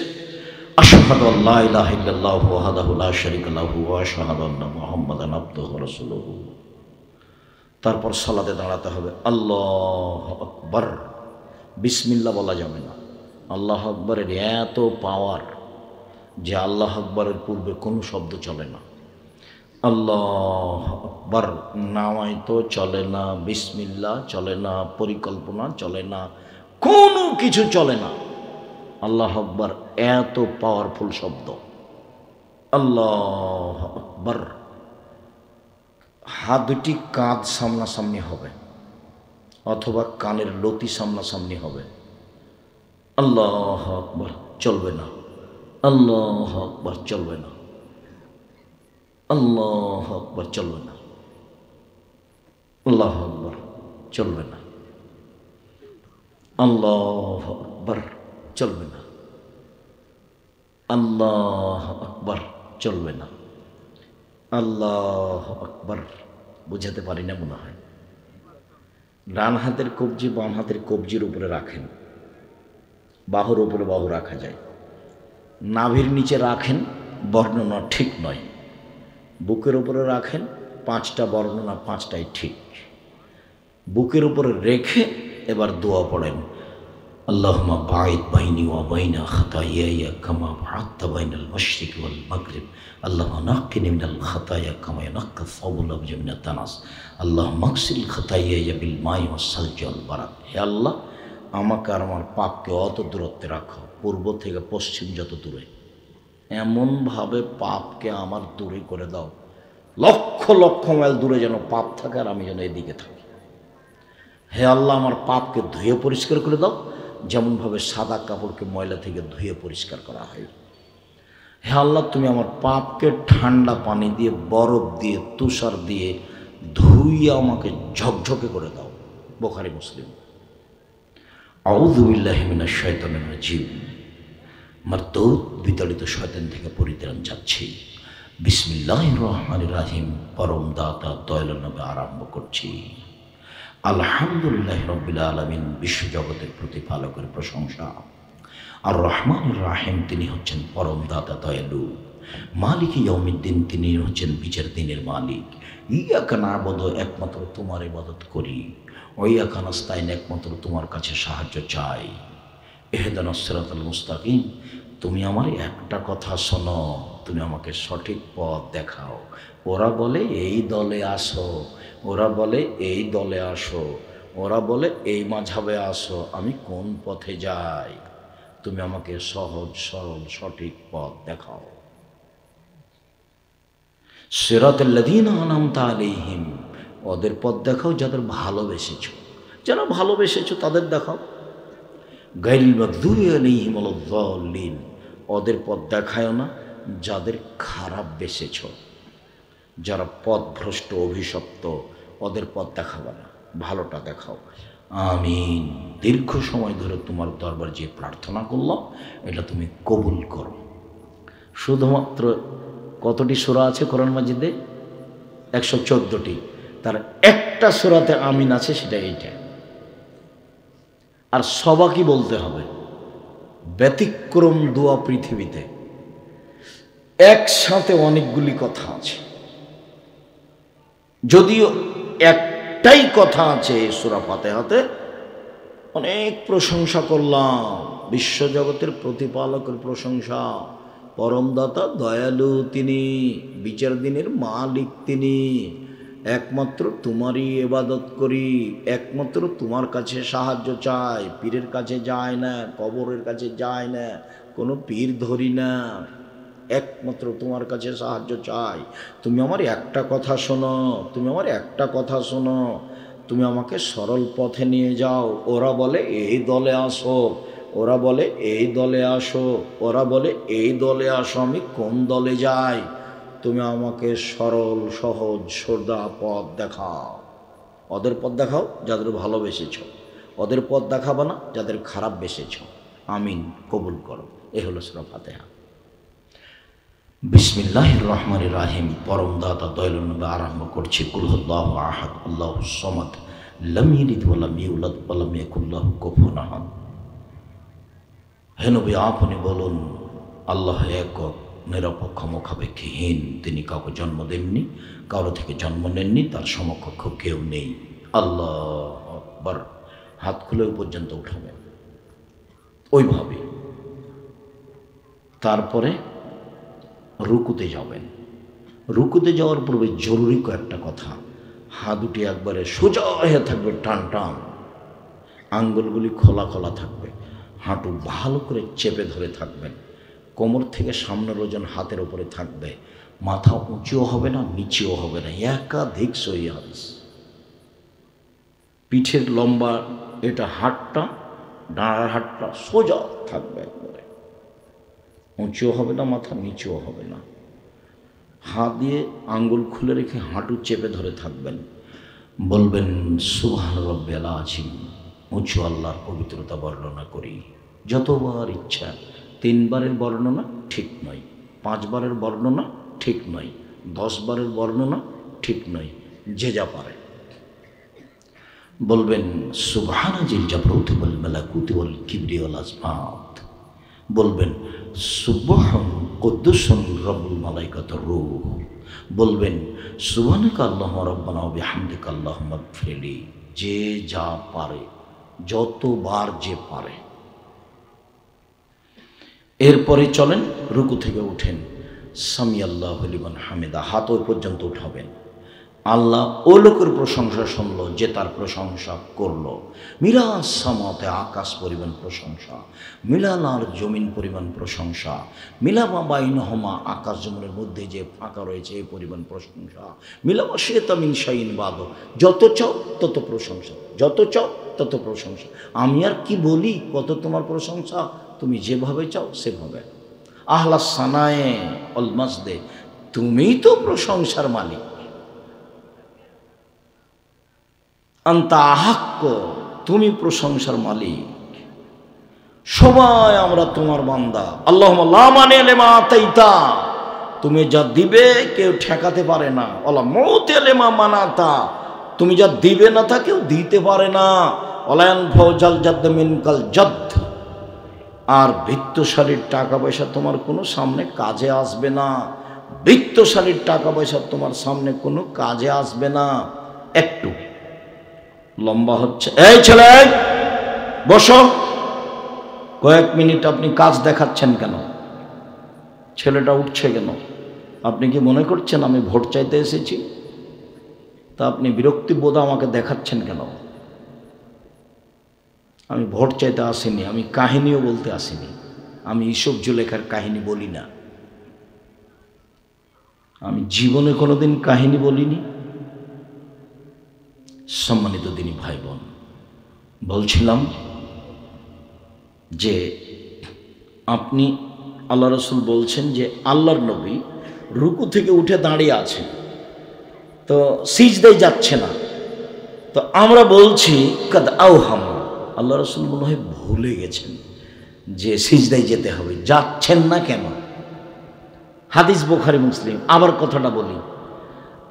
আশহাদু আল্লা ইলাহা ইল্লাল্লাহু ওয়াহদাহু লা শারীকা লাহু ওয়া আশহাদু আন্না মুহাম্মাদান আবদুহু ওয়া রাসূলুহু। তারপর সালাতে দাঁড়াতে হবে, আল্লাহু আকবার, বিসমিল্লাহ বলা যাবে না। আল্লাহ আকবরের এত পাওয়ার যে আল্লাহ আকবরের পূর্বে কোনো শব্দ চলে না। আল্লাহ আকবর নামাই তো চলে না, বিসমিল্লাহ চলে না, পরিকল্পনা চলে না, কোনো কিছু চলে না। আল্লাহ আকবর এত পাওয়ারফুল শব্দ। আল্লাহ আকবর। হাত দুটি কাঁধ সামনাসামনি হবে অথবা কানের লতি সামনাসামনি হবে। আল্লাহ আকবর চলবে না, আল্লাহ আকবর চলবে না, আল্লাহ আকবর চলবে না, আল্লাহ আকবর চলবে না, আল্লাহ আকবর চলবে না, আল্লাহ আকবর চলবে না, আল্লাহ আকবর। বুঝাতে পারি না মনে হয়। ডান হাতের কবজি বাম হাতের কবজির উপরে রাখেন, বাহুর উপরে বাহু রাখা যায়। নাভির নিচে রাখেন, বর্ণনা ঠিক নয়। বুকের উপরে রাখেন, 5টা বর্ণনা 5টাই ঠিক। বুকের উপরে রেখে এবার দোয়া পড়েন, আল্লাহুম্মা বাঈদ বাইনি ওয়া বাইনা খাতায়ায়া কামা বা'আদতা বাইনাল মাশরিকি ওয়াল মাগরিব, আল্লাহুম্মা নাক্কিনি মিনাল খাতায়া কামা ইয়ানক্কা সাওবুল আবয়াদ মিনাত দানাস, আল্লাহুম্মা আগসিল খাতায়ায়া বিল মাই ওয়াস সালজি ওয়াল বারাদ। হে আল্লাহ, আমাকে আর আমার পাপকে অত দূরত্বে রাখো, পূর্ব থেকে পশ্চিম যত দূরে, এমনভাবে পাপকে আমার দূরে করে দাও, লক্ষ লক্ষ মাইল দূরে যেন পাপ থাকে আর আমি যেন এদিকে থাকি। হে আল্লাহ, আমার পাপকে ধুয়ে পরিষ্কার করে দাও, যেমনভাবে সাদা কাপড়কে ময়লা থেকে ধুয়ে পরিষ্কার করা হয়। হে আল্লাহ, তুমি আমার পাপকে ঠান্ডা পানি দিয়ে, বরফ দিয়ে, তুষার দিয়ে ধুইয়ে আমাকে ঝকঝকে করে দাও। বুখারী মুসলিম। আউযু বিল্লাহি মিনাশ শাইতানির রাজিম। মারদুদ বিতাড়িত শয়তান থেকে পরিত্রাণ চাচ্ছি। বিসমিল্লাহির রহমানির রহিম। পরম দাতা দয়ালু নামে আরম্ভ করছি। আলহামদুলিল্লাহি রাব্বিল আলামিন। বিশ্বজগতের প্রতিপালকের প্রশংসা। আর রহমানুর রাহিম, তিনি হচ্ছেন পরম দাতা দয়ালু। মালিক ইয়াউমিদ্দিন, তিনি হচ্ছেন বিচার দিনের মালিক। ইয়াকা না'বুদু, একমাত্র তোমার ইবাদত করি। ওয়া ইয়াকা নাস্তাইন, একমাত্র তোমার কাছে সাহায্য চাই। ইহদিনাস সিরাতাল মুস্তাকিম, তুমি আমার একটা কথা শোনো, তুমি আমাকে সঠিক পথ দেখাও। ওরা বলে এই দলে আসো, ওরা বলে এই দলে আসো, ওরা বলে এই মাঝাবে আসো, আমি কোন পথে যাই? তুমি আমাকে সহজ সরল সঠিক পথ দেখাও। সিরাতাল লাযীনা আন'আমতা আলাইহিম, ওদের পথ দেখাও যাদের ভালোবেসেছো, যারা ভালোবেসেছো তাদের দেখাও। গায়রিল মাগদুবি আলাইহিম ওয়ালাদ-দাল্লিন, ওদের পথ দেখায়ও না যাদের খারাপ বেসেছো, যারা পথভ্রষ্ট অভিশপ্ত, ওদের পথ দেখাবে না, ভালোটা দেখাও। আমিন। দীর্ঘ সময় ধরে তোমার দরবার যে প্রার্থনা করলাম, এটা তুমি কবুল করো। শুধুমাত্র কতটি সূরা আছে কোরআন মাজিদে? 114টি। তার একটা সূরাতে আমিন আছে, সেটা এইটা। আর সবাকি বলতে হবে। ব্যতিক্রম দোয়া পৃথিবীতে। একসাথে অনেকগুলি কথা আছে, যদিও একটাই কথা আছে সূরা ফাতিহাতে। অনেক প্রশংসা করলাম, বিশ্বজগতের প্রতিপালকের প্রশংসা। পরমদাতা দয়ালু তিনি, বিচার দিনের মালিক তিনি। একমাত্র তোমারই ইবাদত করি, একমাত্র তোমার কাছে সাহায্য চাই। পীরের কাছে যায় না, কবরের কাছে যায় না, কোনো পীর ধরি না, একমাত্র তোমার কাছে সাহায্য চাই। তুমি আমার একটা কথা শোনো, তুমি আমার একটা কথা শোনো, তুমি আমাকে সরল পথে নিয়ে যাও। ওরা বলে এই দলে আসো, ওরা বলে এই দলে আসো, ওরা বলে এই দলে আসো, আমি কোন দলে যাই? তুমি আমাকে সরল সহজ সোজা পথ দেখাও। ওদের পথ দেখাও যাদের ভালোবেসেছ, ওদের পথ দেখাবো না যাদের খারাপ বেসেছ। আমিন, কবুল করো। এ হলো সূরা ফাতিহা। বিসমিল্লাহির রহমানির রহিম। পরম দাতা দয়ালু নামে আরম্ভ করছি। কুল হুয়াল্লাহু আহাদ, আল্লাহুস সামাদ, লাম ইয়ালিদ ওয়া লাম ইউলাদ ওয়া লাম ইয়াকুল লাহু কুফুয়ান আহাদ। হে নবী, আপনি বলুন, আল্লাহ একক, নিরপেক্ষ, মুখাপেক্ষীহীন। তিনি কাউকে জন্ম দেননি, কারো থেকে জন্ম নেননি, তার সমকক্ষ কেউ নেই। আল্লাহু আকবার। হাত খুলে পর্যন্ত উঠাবেন। ওইভাবে। তারপরে রুকুতে যাবেন। রুকুতে যাওয়ার পূর্বে জরুরি কয়েকটা কথা, হাত দুটি একবারে সোজা হয়ে থাকবে, টান টান, আঙ্গুলগুলি খোলা খোলা থাকবে, হাঁটু ভালো করে চেপে ধরে থাকবেন, কোমর থেকে সামনের ওজন হাতের উপরে থাকবে, মাথা উঁচুও হবে না নিচেও হবে না, একাধিক সহিহ হাদিস। পিঠের লম্বা এটা হাতটা, ডাঁড়ার হাতটা সোজা থাকবে, একবারে উঁচুও হবে না মাথা নিচেও হবে না, হাত দিয়ে আঙ্গুল খুলে রেখে হাঁটু চেপে ধরে থাকবেন। বলবেন সুবহান রাব্বিয়াল আযীম, উঁচু আল্লাহর পবিত্রতা বর্ণনা করি। যতবার ইচ্ছা, 3 বারের বর্ণনা ঠিক নয়, 5 বারের বর্ণনা ঠিক নয়, 10 বারের বর্ণনা ঠিক নয়, যে যা পারে। বলবেন সুবহানা জিল জাবরুতি ওয়াল মালাকুতি ওয়াল কিবরি ওয়াল আজমাত। বলবেন সুবহান কুদ্দুসুন রব্বুল মালাইকাতুর রূহ। বলবেন সুবহানাকা আল্লাহুম্মা রাব্বানা ওয়া বিহামদিকা আল্লাহুম্মা গফিরলি। যে যা পারে, যতবার যে পারে। এরপরে চলেন রুকু থেকে উঠেন, সামি আল্লাহু লিমান হামিদা, হাত ওই পর্যন্ত উঠাবেন। আল্লাহ ও লোকের প্রশংসা শুনল যে তার প্রশংসা করল। মিরাস সামাতে, আকাশ পরিমাণ প্রশংসা, মিলানার জমিন পরিমাণ প্রশংসা, মিলামা বাইনহুমা, আকাশ জমিনের মধ্যে যে ফাঁকা রয়েছে এই পরিমাণ প্রশংসা, মিলামা শিতা মিন শাইইন বাদ, যত চাও তত প্রশংসা, যত চাও তত প্রশংসা। আমি আর কি বলি, কত তোমার প্রশংসা, তুমি যেভাবে চাও সেভাবে। আহলা সানায়ে অল মাজদে, তুমিই তো প্রশংসার মালিক। আনতা আহাক্ক, তুমি প্রশংসার মালিক। সবাই আমরা তোমার বান্দা। আল্লাহুম্মা লা মানিআ লিমা আতাইতা, তুমি যা দিবে কেউ ঠেকাতে পারে না। ওয়ালা মুতি লিমা মানাতা, তুমি যা দিবে না তা কেউ দিতে পারে না। ওয়ালা ইয়ানফাউ জাল জাদ্দ মিনকাল জাদ্দ, আর বৃত্তশালীর টাকা পয়সা তোমার কোনো সামনে কাজে আসবে না। বৃত্তশালীর টাকা পয়সা তোমার সামনে কোনো কাজে আসবে না। একটু লম্বা হচ্ছে, এই ছেলে বসো, কয়েক মিনিট আপনি কাজ দেখাচ্ছেন কেন? ছেলেটা উঠছে কেন? আপনি কি মনে করছেন আমি ভোট চাইতে এসেছি? তা আপনি বিরক্তিবোধ আমাকে দেখাচ্ছেন কেন? আমি ভোট চাইতে আসিনি, আমি কাহিনীও বলতে আসিনি, আমি ইসব জুলেখার কাহিনী বলি না, আমি জীবনে কোনোদিন কাহিনী বলিনি। সম্মানিত দিনী ভাই বোন, বলছিলাম যে আপনি, আল্লাহ রসুল বলছেন যে আল্লাহর নবী রুকু থেকে উঠে দাঁড়িয়ে আছেন, তো সিজদায় যাচ্ছে না। তো আমরা বলছি কাদ আওহাম, আল্লাহ রসুল মনে হয় ভুলে গেছেন যে সিজদায় যেতে হবে, যাচ্ছেন না কেন? হাদিস বুখারী মুসলিম। আবার কথাটা বলি,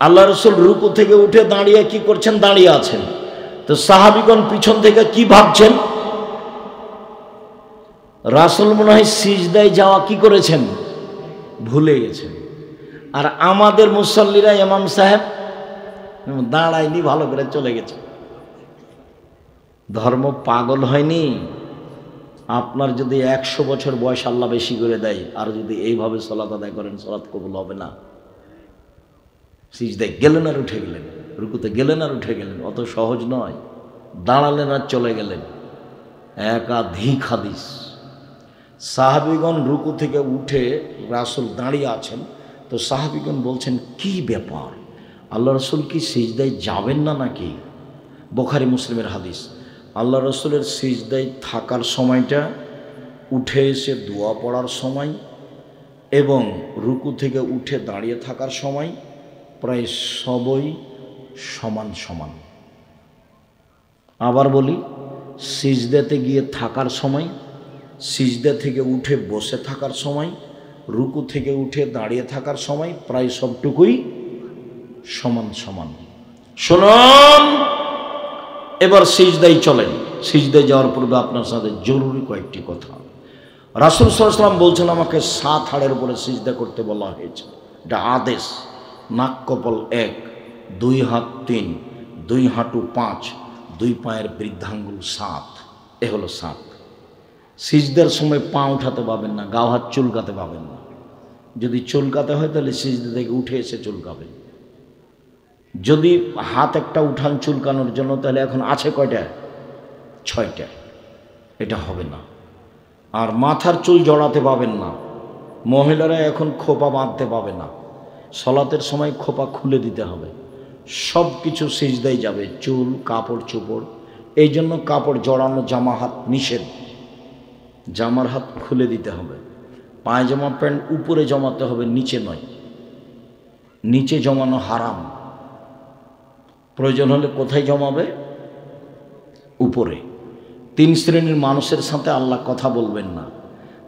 আল্লাহ রসুল রুকু থেকে উঠে দাঁড়িয়ে কি করছেন? দাঁড়িয়ে আছেন। তো সাহাবীগণ পিছন থেকে কি ভাবছেন? রাসূল মনে হয় সিজদায় যাওয়া কি করেছেন? ভুলে গেছেন। আর আমাদের মুসল্লিরা, ইমাম সাহেব দাঁড়ায়নি, ভালো করে চলে গেছে। ধর্ম পাগল হয়নি? আপনার যদি 100 বছর বয়স আল্লাহ বেশি করে দেয়, আর যদি এইভাবে সালাত আদায় করেন, সালাত কবুল হবে না। সিজদায় গেলেন আর উঠে গেলেন, রুকুতে গেলেন আর উঠে গেলেন, অত সহজ নয়। দাঁড়ালেন আর চলে গেলেন, একাধিক হাদিস। সাহাবীগণ রুকু থেকে উঠে রাসূল দাঁড়িয়ে আছেন, তো সাহাবীগণ বলছেন কি ব্যাপার, আল্লাহ রসুল কি সিজদায় যাবেন না নাকি? বুখারী মুসলিমের হাদিস। আল্লাহ রসুলের সিজদায় থাকার সময়টা, উঠে এসে দোয়া পড়ার সময় এবং রুকু থেকে উঠে দাঁড়িয়ে থাকার সময় প্রায় সবই সমান সমান। আবার বলি, সিজদাতে গিয়ে থাকার সময়, সিজদা থেকে উঠে বসে থাকার সময়, রুকু থেকে উঠে দাঁড়িয়ে থাকার সময় প্রায় সবটুকুই সমান সমান। শুনুন, এবার সিজদায় চলেন। সিজদায় যাওয়ার পূর্বে আপনার সাথে জরুরি কয়েকটি কথা। রাসূল সাল্লাল্লাহু আলাইহি ওয়াসাল্লাম বলছেন আমাকে 7 হাড়ের উপরে সিজদা করতে বলা হয়েছে, এটা আদেশ। নাক কপাল 1, 2 হাত 3, 2 হাঁটু 5, 2 পায়ের বৃদ্ধাঙ্গুল 7, এ হলো 7। সিজদার সময় পা উঠাতে পাবেন না, গাও হাত চুলকাতে পাবেন না। যদি চুলকাতে হয় তাহলে সিজদা থেকে উঠে এসে চুলকাবেন। যদি হাত একটা উঠান চুলকানোর জন্য, তাহলে এখন আছে কয়টা? 6টা। এটা হবে না। আর মাথার চুল জড়াতে পাবেন না। মহিলারা এখন খোপা বাঁধতে পাবে না। সলাতের সময় খোপা খুলে দিতে হবে। সব কিছু সিজদায় যাবে, চুল, কাপড় চোপড়। এই জন্য কাপড় জড়ানো, জামা হাত নিষেধ। জামার হাত খুলে দিতে হবে। পায়জামা প্যান্ট উপরে জমাতে হবে, নিচে নয়। নিচে জমানো হারাম। প্রয়োজন হলে কোথায় জমাবে? উপরে। 3 শ্রেণীর মানুষের সাথে আল্লাহ কথা বলবেন না।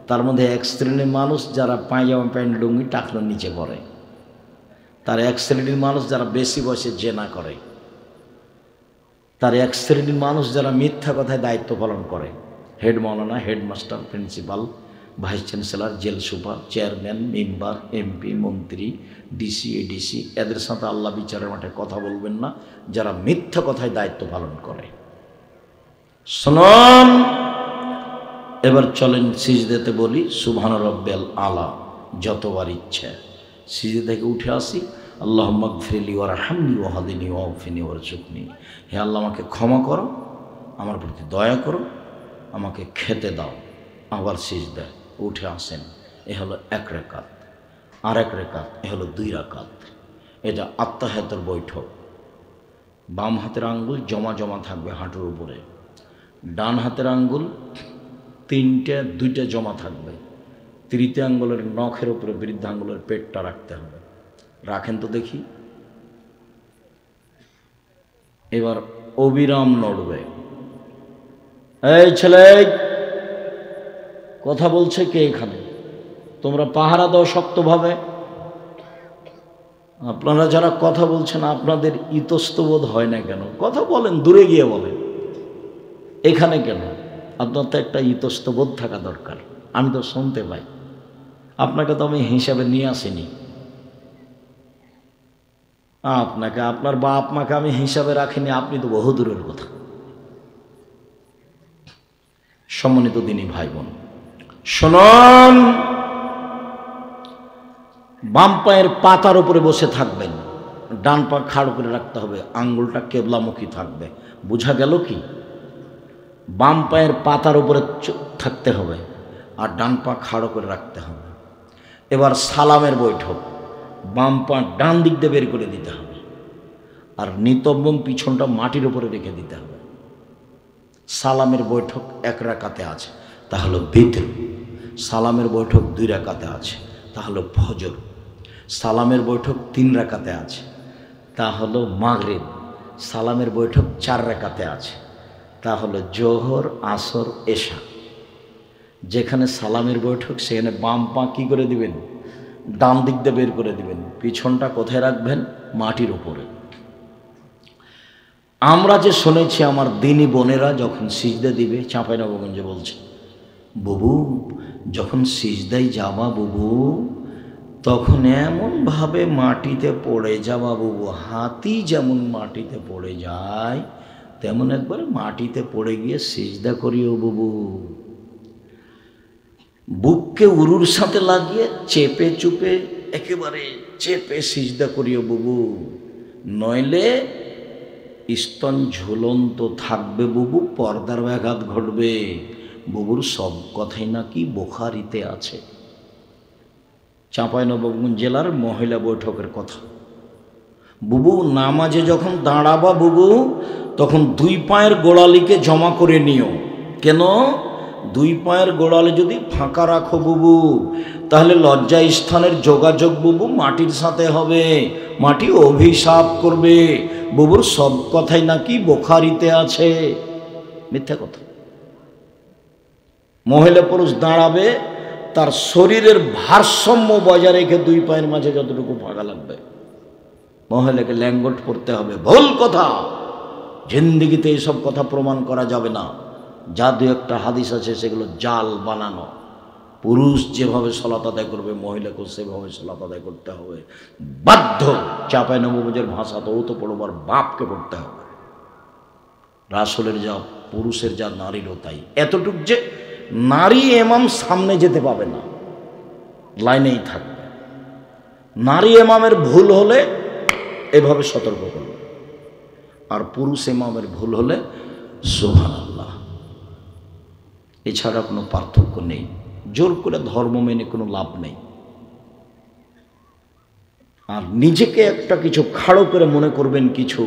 তার মধ্যে 1 শ্রেণীর মানুষ যারা পায়জামা প্যান্ট লুঙ্গি টাকনোর নিচে পড়ে। তার 1 শ্রেণীর মানুষ যারা বেশি বয়সে জেনা করে। তার 1 শ্রেণীর মানুষ যারা মিথ্যা কথায় দায়িত্ব পালন করে। হেড মাওলানা, headmaster, principal, vice chancellor, jail super, chairman, member, MP, মন্ত্রী, ডিসি, এডিসি, এদের সাথে আল্লাহ বিচারের মাঠে কথা বলবেন না, যারা মিথ্যা কথায় দায়িত্ব পালন করে। শুনুন, এবার চলেন সিজদাতে বলি সুবহান রাব্বিয়াল আলা যতবার ইচ্ছে। সিজদা থেকে উঠে আসি, আল্লাহুম্মা গফিরলি ওয়ারহামনি ওয়াহদিনি ওয়াফিনি ওয়ারজুকনি। হে আল্লাহ, আমাকে ক্ষমা করো, আমার প্রতি দয়া করো, আমাকে খেতে দাও। আবার সিজদায় উঠে আসেন। এ হলো 1 রাকাত। আর 1 রাকাত, এ হলো 2 রাকাত। এটা আত্তাহিয়াতের বৈঠক। বাম হাতের আঙ্গুল জমা জমা থাকবে হাঁটুর উপরে। ডান হাতের আঙ্গুল 3টে, 2টা জমা থাকবে। তৃতীয় আঙ্গুলের নখের উপরে বৃদ্ধা আঙ্গুলের পেটটা রাখতে হবে। রাখেন তো দেখি। এবার অবিরাম নড়বে। এই ছেলে, কথা বলছে কে এখানে? তোমরা পাহারা দাও শক্তভাবে। আপনারা যারা কথা বলছেন, আপনাদের ইতস্তবোধ হয় না কেন? কথা বলেন, দূরে গিয়ে বলেন, এখানে কেন? আপনার তো একটা ইতস্তবোধ থাকা দরকার। আমি তো শুনতে পাই। আপনাকে তো আমি হিসাবে নিয়ে আসিনি। আপনাকে, আপনার বাপ মাকে আমি হিসাবে রাখিনি, আপনি তো বহু দূরের কথা। সম্মানিত দিনী ভাই বোন, শুনুন, বাম পায়ের পাতার উপরে বসে থাকবেন। ডান পা খাড় করে রাখতে হবে, আঙ্গুলটা কেবলামুখী থাকবে। বুঝা গেল কি? বাম পায়ের পাতার উপরে থাকতে হবে আর ডান পা খাড়ো করে রাখতে হবে। এবার সালামের বৈঠক। বাম পা ডান দিক দিয়ে বের করে দিতে হবে আর নিতম্বম পিছনটা মাটির উপরে রেখে দিতে হবে। সালামের বৈঠক 1 রাকাতে আছে, তা হলো বিতর। সালামের বৈঠক 2 রাকাতে আছে, তা হলো ফজর। সালামের বৈঠক 3 রাকাতে আছে, তা হলো মাগরিব। সালামের বৈঠক 4 রাকাতে আছে, তা হলো জোহর, আসর, এশা। যেখানে সালামের বৈঠক সেখানে বাম পা কী করে দিবেন? ডান দিক দিয়ে বের করে দিবেন। পিছনটা কোথায় রাখবেন? মাটির উপরে। আমরা যে শুনেছি, আমার দিনী বোনেরা যখন সিজদা দিবে, চাঁপাইনবাবগঞ্জে বলছে, বুবু যখন সিজদায় যাবা বুবু, তখন এমনভাবে মাটিতে পড়ে যাবা বুবু, হাতি যেমন মাটিতে পড়ে যায় তেমন একবার মাটিতে পড়ে গিয়ে সিজদা করিও বুবু। বুককে উরুর সাথে লাগিয়ে চেপে চুপে, একেবারে চেপে সিজদা করিও বুবু, নইলে স্তন ঝুলন্ত থাকবে বুবু, পর্দার ব্যাঘাত ঘটবে। বুবুর সব কথাই নাকি বুখারীতে আছে। চাঁপাইনবাবগঞ্জ জেলার মহিলা বৈঠকের কথা। বুবু নামাজে যখন দাঁড়াবা বুবু, তখন 2 পায়ের গোড়ালিকে জমা করে নিও। কেন? 2 পায়ের গোড়ালি যদি ফাঁকা রাখো বুবু, তাহলে লজ্জা স্থানের যোগাযোগ বুবু মাটির সাথে হবে, মাটি অভিশাপ করবে। বুবুর সব কথাই নাকি বুখারীতে আছে। মিথ্যা কথা। মহিলা পুরুষ দাঁড়াবে, তার শরীরের ভারসাম্য বজায় রেখে 2 পায়ের মাঝে যতটুকু ফাঁকা লাগবে। মহিলাকে ল্যাঙ্গট পড়তে হবে, ভুল কথা। জিন্দিগিতে এইসব কথা প্রমাণ করা যাবে না। যা 2-1টা হাদিস আছে সেগুলো জাল বানানো। পুরুষ যেভাবে সালাত আদায় করবে, মহিলাকেও সেভাবে সালাত আদায় করতে হবে, বাধ্য। চাঁপাইনবাবগঞ্জের ভাষা তো, ও তো পড়বার বাপকে পড়তে হবে। রাসূলের যা পুরুষের যা নারীরও তাই। এতটুক যে নারী ইমাম সামনে যেতে পাবে না, লাইনেই থাকবে। নারী ইমামের ভুল হলে এভাবে সতর্ক করবে, আর পুরুষ ইমামের ভুল হলে সুবহানাল্লাহ। এছাড়া কোনো পার্থক্য নেই। জোর করে ধর্ম মেনে কোনো লাভ নেই। আর নিজেকে একটা কিছু খাড়ো করে মনে করবেন কিছু,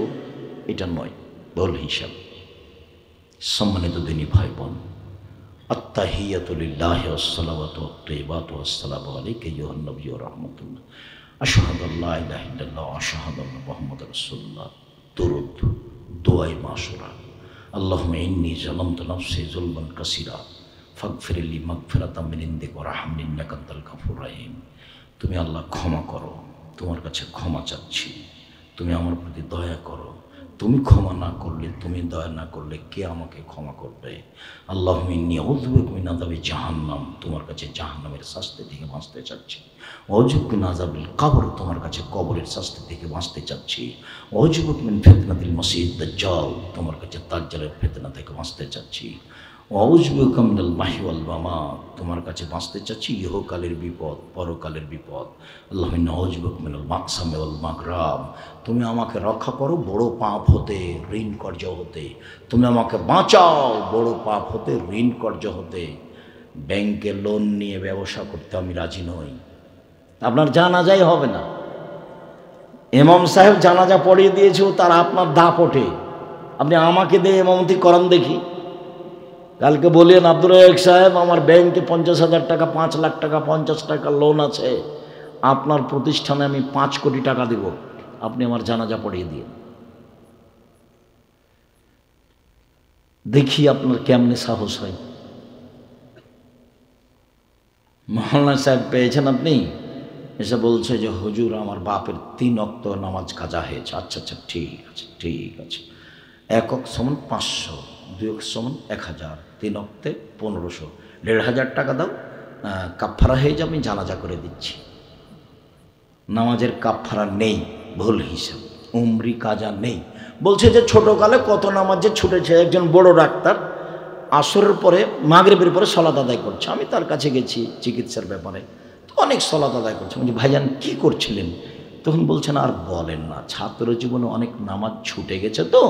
এটা নয়, ভুল হিসাব। সম্মানিত দিনী ভাই বোন, আত্তাহিয়াতু লিল্লাহি ওয়াসসালাওয়াতু ওয়াত-তাইয়্যিবাতু ওয়াসসালামু আলাইকা আইয়ুহান নাবিয়্যু ওয়া রাহমাতুল্লাহ, আশহাদু আল্লা ইলাহা ইল্লাল্লাহ ওয়া আশহাদু আন্না মুহাম্মাদার রাসূলুল্লাহ। দুরূদ, দুআয়ে মাশুরা। আল্লাহুম্মা ইন্নী যালামতু নাফসি যুলমান কাসীরা ফাগফিরলি মাগফিরাতাম মিন ইনদিকা ওয়ারহামনি ইন্নাকা আনতাল গাফুরুর রহিম। তুমি আল্লাহ ক্ষমা করো, তোমার কাছে ক্ষমা চাচ্ছি, তুমি আমার প্রতি দয়া করো। তুমি ক্ষমা না করলে, তুমি দয়া না করলে কে আমাকে ক্ষমা করবে? আল্লাহুম্মা ইন্নী আউযু বিকা মিন আযাবি জাহান্নাম, তোমার কাছে জাহান্নামের শাস্তি থেকে বাঁচতে চাচ্ছি। ওয়াউযু বিকা মিন আযাবিল কবর, তোমার কাছে কবরের শাস্তি থেকে বাঁচতে চাচ্ছি। ওয়াউযু বিকা মিন ফিতনাতিল মাসীহিদ দাজ্জাল, তোমার কাছে দাজ্জালের ফিতনা থেকে বাঁচতে চাচ্ছি। ওয়াউযু বিকা মিনাল মাহইয়া ওয়াল মামাত, তোমার কাছে বাঁচতে চাচ্ছি ইহকালের বিপদ, পরকালের বিপদ। আল্লাহুম্মা আউযু বিকা মিনাল মাকসামি ওয়াল মাগরাম, তুমি আমাকে রক্ষা করো বড় পাপ হতে, ঋণ কর্য হতে। তুমি আমাকে বাঁচাও বড় পাপ হতে, ঋণ কর্য হতে। ব্যাংকে লোন নিয়ে ব্যবসা করতে আমি রাজি নই। আপনার জানাজাই হবে না, ইমাম সাহেব জানাজা পড়িয়ে দিয়েছে, তার আপনার দাপটে আপনি আমাকে দিয়ে ইমামতি করান দেখি। কালকে বললেন আব্দুর রাজ্জাক সাহেব, আমার ব্যাংকে 50,000 টাকা, 5 লাখ টাকা, 50 টাকা লোন আছে, আপনার প্রতিষ্ঠানে আমি 5 কোটি টাকা দেব, আপনি আমার জানাজা পড়িয়ে দিয়ে। দেখি আপনার কেমনে সাহস হয়। মহল্লা সাহেব পেয়েছেন আপনি, এসে বলছে যে হুজুর আমার বাপের 3 ওয়াক্ত নামাজ কাজা হয়েছে। আচ্ছা আচ্ছা, ঠিক আছে ঠিক আছে। 1 ওয়াক্ত সমান 500, 2 ওয়াক্ত সমান 1000, 3 ওয়াক্তে 1500, 1,500 টাকা দাও, কাফারা হয়ে যাবে, আমি জানাজা করে দিচ্ছি। নামাজের কাফারা নেই, ভুল হিসাব। উমরি কাজা নেই। বলছে যে ছোটকালে কত নামাজে ছুটেছে। একজন বড় ডাক্তার আসরের পরে, মাগরিবের পরে সালাত আদায় করছে। আমি তার কাছে গেছি চিকিৎসার ব্যাপারে, তো অনেক সালাত আদায় করছে। বলছি ভাইজান কি করছিলেন? তখন বলছেন আর বলেন না, ছাত্র জীবনে অনেক নামাজ ছুটে গেছে তো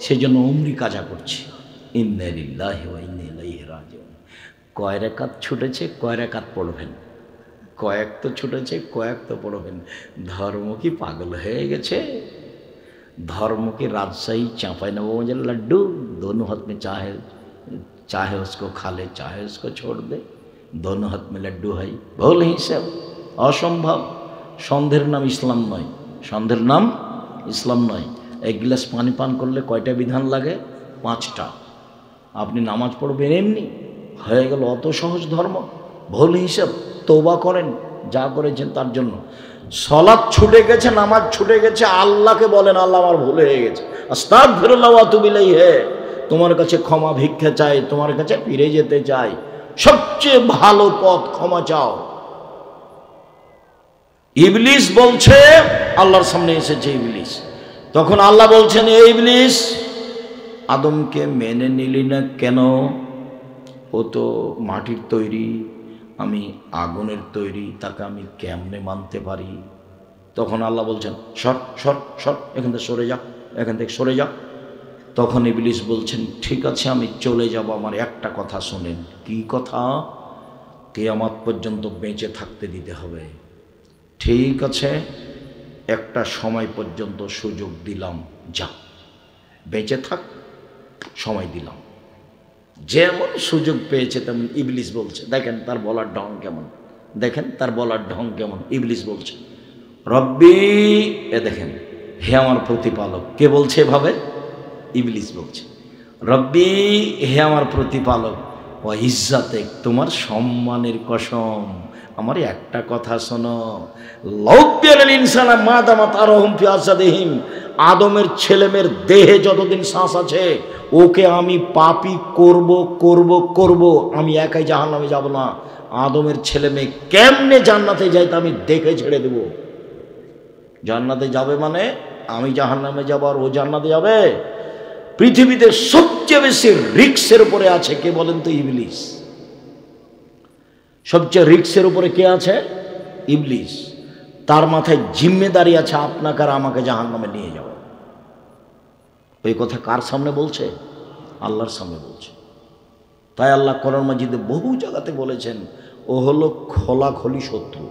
সেই জন্য উমরি কাজা করছি। ইন্না লিল্লাহি ওয়া ইন্না ইলাইহি রাজিউন। কয় রাকাত ছুটেছে, কয় রাকাত পড়বেন? কয়েক তো ছুটেছে, কয়েক তো পড়বেন। ধর্ম কি পাগল হয়ে গেছে? ধর্ম কি রাজশাহী চাঁপাইনবাবগঞ্জের লাড্ডু? दोनों हाथ में चाहे उसको खा ले, चाहे उसको छोड़ दे, दोनों हाथ में लड्डू है। ভুল হিসাব, অসম্ভব। সন্ধ্যের নাম ইসলাম নয়, সন্ধ্যের নাম ইসলাম নয়। 1 গ্লাস পানি পান করলে কয়টা বিধান লাগে? 5টা। আপনি নামাজ পড়বেন এমনি হয়ে গেল, অত সহজ ধর্ম? ভুল হিসাব। তওবা করেন যা করেছেন তার জন্য। সালাত ছুটে গেছে, নামাজ ছুটে গেছে, আল্লাহকে বলেন আল্লাহ আমার ভুল হয়ে গেছে, আস্তাগফিরুল্লাহ ওয়া আতুবু ইলাইহি, তোমার কাছে ক্ষমা ভিক্ষা চাই, তোমার কাছে ফিরে যেতে চাই। সবচেয়ে ভালো পথ ক্ষমা চাও। ইবলিস বলছে, আল্লাহর সামনে এসেছে ইবলিস, তখন আল্লাহ বলছেন এই ইবলিস আদমকে মেনে নিলি না কেন? ও তো মাটির তৈরি, আমি আগুনের তৈরি, তাকে আমি কেমনে মানতে পারি? তখন আল্লাহ বলছেন সর সর সর, এখান থেকে সরে যা, এখান থেকে সরে যা। তখন ইবলিস বলছেন ঠিক আছে আমি চলে যাব, আমার একটা কথা শোনেন। কি কথা? কিয়ামত পর্যন্ত বেঁচে থাকতে দিতে হবে। ঠিক আছে, একটা সময় পর্যন্ত সুযোগ দিলাম, যা বেঁচে থাক, সময় দিলাম। যেমন সুযোগ পেয়েছে তেমন ইবলিস বলছে, দেখেন তার বলার ঢং কেমন, দেখেন তার বলার ঢং কেমন। ইবলিস বলছে রব্বি, এ দেখেন হে আমার প্রতিপালক। কে বলছে এভাবে? ইবলিস বলছে রব্বি, হে আমার প্রতিপালক, ও ইজ্জাতে, তোমার সম্মানের কসম, আমার একটা কথা শোনো। লাউবিয়াল ইনসানা মাদামা তারহুম ফি আসাদিহিম, আদমের ছেলেমেয়ের দেহে যতদিন শ্বাস আছে ওকে আমি পাপী করব করব করব, আমি একাই জাহান্নামে যাব না। আদমের ছেলে মেয়ে কেমনে জান্নাতে যায় তা আমি দেখে ছেড়ে দেব। জান্নাতে যাবে মানে আমি জাহান্নামে যাব আর ও জান্নাতে যাবে? পৃথিবীতে সবচেয়ে বেশি রিস্কের উপরে আছে কে বলেন তো? ইবলিস। সবচেয়ে রিক্সের উপরে কে আছে? ইবলিস। তার মাথায় জিম্মেদারি আছে আপনাকে আর আমাকে জাহান্নামে নিয়ে যাওয়া। ওই কথা কার সামনে বলছে? আল্লাহর সামনে বলছে। তাই আল্লাহ কোরআন মাজিদে বহু জায়গাতে বলেছেন ও হলো খোলাখলি শত্রু,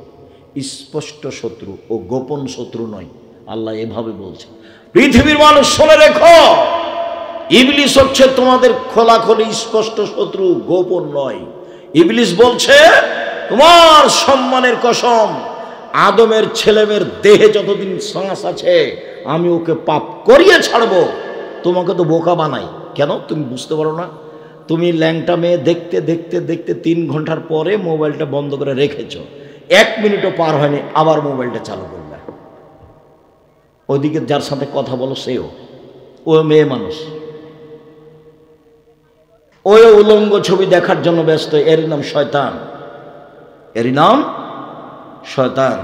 স্পষ্ট শত্রু, ও গোপন শত্রু নয়। আল্লাহ এভাবে বলছে। পৃথিবীর মানুষ শুনে রেখো, ইবলিস হচ্ছে তোমাদের খোলাখলি স্পষ্ট শত্রু, গোপন নয়। ইবলিস বলছে তোমার সম্মানের কসম, আদমের ছেলেমেয়ের দেহে যতদিন শ্বাস আছে আমি ওকে পাপ করিয়ে ছাড়বো। তোমাকে তো বোকা বানাই। কেন? তুমি বুঝতে পারো না? তুমি ল্যাংটা মেয়ে দেখতে দেখতে দেখতে 3 ঘন্টার পরে মোবাইলটা বন্ধ করে রেখেছো, 1 মিনিটও পার হয়নি আবার মোবাইলটা চালু করবে। ওইদিকে যার সাথে কথা বলো সেও, ও মেয়ে মানুষ, ওই উলঙ্গ ছবি দেখার জন্য ব্যস্ত। এরই নাম শয়তান, এরই নাম শয়তান।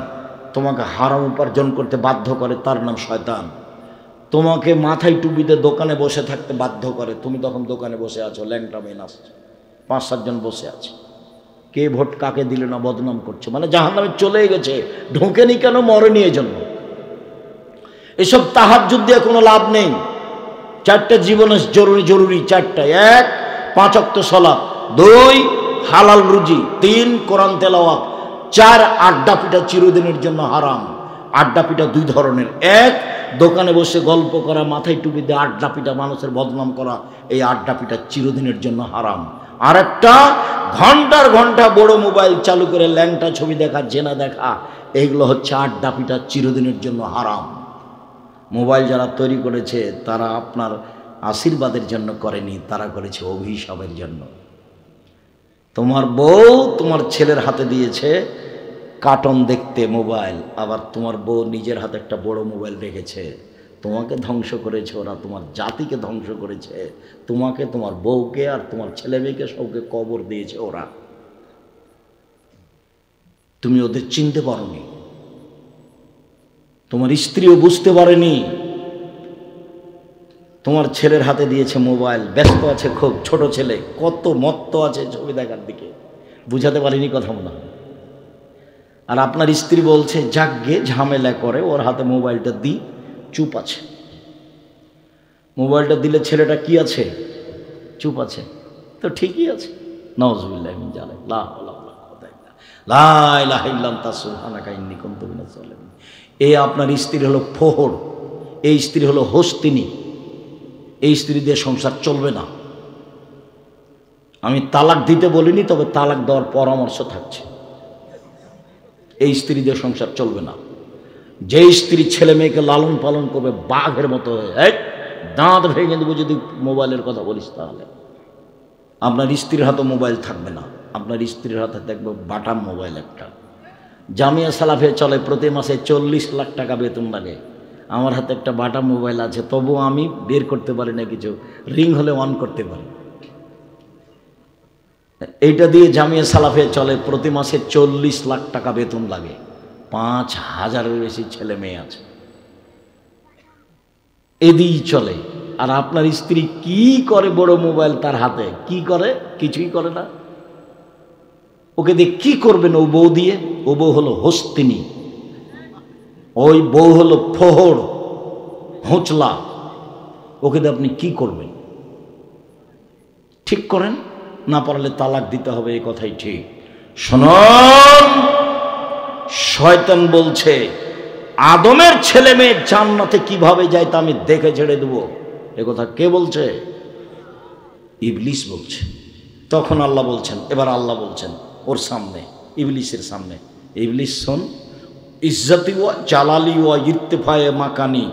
তোমাকে হারাম উপার্জন করতে বাধ্য করে, তার নাম শয়তান। তোমাকে মাথায় টুপিতে দোকানে বসে থাকতে বাধ্য করে, তুমি তখন দোকানে বসে আছো, ল্যাংটা মেয়ে নাচছে, 5-7 জন বসে আছে, কে ভোট কাকে দিলে না বদনাম করছে, মানে জাহান্নামে চলে গেছে। ঢোকেনি কেন? মরেনি এজন্য। এসব তাহাজ্জুদ দিয়ে কোনো লাভ নেই। 4টা জীবনে জরুরি জরুরি 4টা: 1 5 ওয়াক্ত সালাত, 2 হালাল রুজি, 3 কোরআন তেলাওয়াত, 4 আড্ডা পিটা চিরদিনের জন্য হারাম। আড্ডা পিটা 2 ধরনের: 1 দোকানে বসে গল্প করা, মাথায় টুপি দিয়ে আড্ডা পিটা, মানুষের বদনাম করা, এই আড্ডা পিটা চিরদিনের জন্য হারাম। আর একটা ঘন্টার ঘন্টা বড় মোবাইল চালু করে ল্যাংটা ছবি দেখা, জেনা দেখা, এইগুলো হচ্ছে আড্ডা পিটা চিরদিনের জন্য হারাম। মোবাইল যারা তৈরি করেছে তারা আপনার আশীর্বাদের জন্য করেনি, তারা করেছে অভিশাপের জন্য। তোমার বউ তোমার ছেলের হাতে দিয়েছে কার্টুন দেখতে মোবাইল, আবার তোমার বউ নিজের হাতে একটা বড় মোবাইল রেখেছে। তোমাকে ধ্বংস করেছে ওরা, তোমার জাতিকে ধ্বংস করেছে, তোমাকে, তোমার বউকে আর তোমার ছেলে মেয়েকে সবকে কবর দিয়েছে ওরা। তুমি ওদের চিনতে পারোনি, তোমার স্ত্রীও বুঝতে পারেনি। তোমার ছেলের হাতে দিয়েছে মোবাইল, ব্যস্ত আছে খুব, ছোট ছেলে কত মত্ত আছে ছবি দেখার দিকে, বুঝাতে পারিনি কথা মনে হয়। আর আপনার স্ত্রী বলছে যাকগে, ঝামেলা করে, ওর হাতে মোবাইলটা দিই, চুপ আছে। মোবাইলটা দিলে ছেলেটা কি আছে? চুপ আছে। তো ঠিকই আছে। নাউযুবিল্লাহি মিন যালিক, লা হাওলা ওয়ালা কুওয়াতা ইল্লা লা ইলাহা ইল্লা আনতা সুবহানাকা ইন্নী কুনতু মিনাজ জালিমিন। এই আপনার স্ত্রী হলো ফোহর, এই স্ত্রী হলো হস্তিনী, এই স্ত্রী দিয়ে সংসার চলবে না। আমি তালাক দিতে বলিনি, তবে তালাক দেওয়ার পরামর্শ থাকছে। এই স্ত্রী দিয়ে সংসার চলবে না। যে স্ত্রী ছেলে মেয়েকে লালন পালন করবে বাঘের মতো, দাঁত ভেঙে দেবো যদি মোবাইলের কথা বলিস। তাহলে আপনার স্ত্রীর হাতে মোবাইল থাকবে না, আপনার স্ত্রীর হাতে থাকবে বাটাম মোবাইল একটা। জামিয়া সালাফিয়া চলে, প্রতি মাসে 40 লাখ টাকা বেতন লাগে। আমার হাতে একটা বাটাম মোবাইল আছে, তবু আমি বের করতে পারি না কিছু, রিং হলে অন করতে পারি। এইটা দিয়ে জামিয়া সালাফিয়া চলে, প্রতি মাসে 40 লাখ টাকা বেতন লাগে, 5000-এর বেশি ছেলে মেয়ে আছে, এদিই চলে। আর আপনার স্ত্রী কি করে? বড় মোবাইল তার হাতে, কি করে? কিছুই করে না। ওকে দিয়ে কি করবেন? ও বউ দিয়ে, ও বউ হলো হস্তিনী, ওই বউ হলো ফোহর, হোঁচলা। ওকে দিয়ে আপনি কি করবেন? ঠিক করেন, না পারলে তালাক দিতে হবে, এই কথাই ঠিক। শুনুন, শয়তান বলছে আদমের ছেলে মেয়ে জান্নাতে কিভাবে যায় তা আমি দেখে ছেড়ে দেবো। এ কথা কে বলছে? ইবলিস বলছে। তখন আল্লাহ বলছেন, এবার আল্লাহ বলছেন ওর সামনে, ইবলিসের সামনে, ইবলিস শোন, ইজ্জতি ওয়া জালালি ওয়া ইরতিফায়ে মাকানি,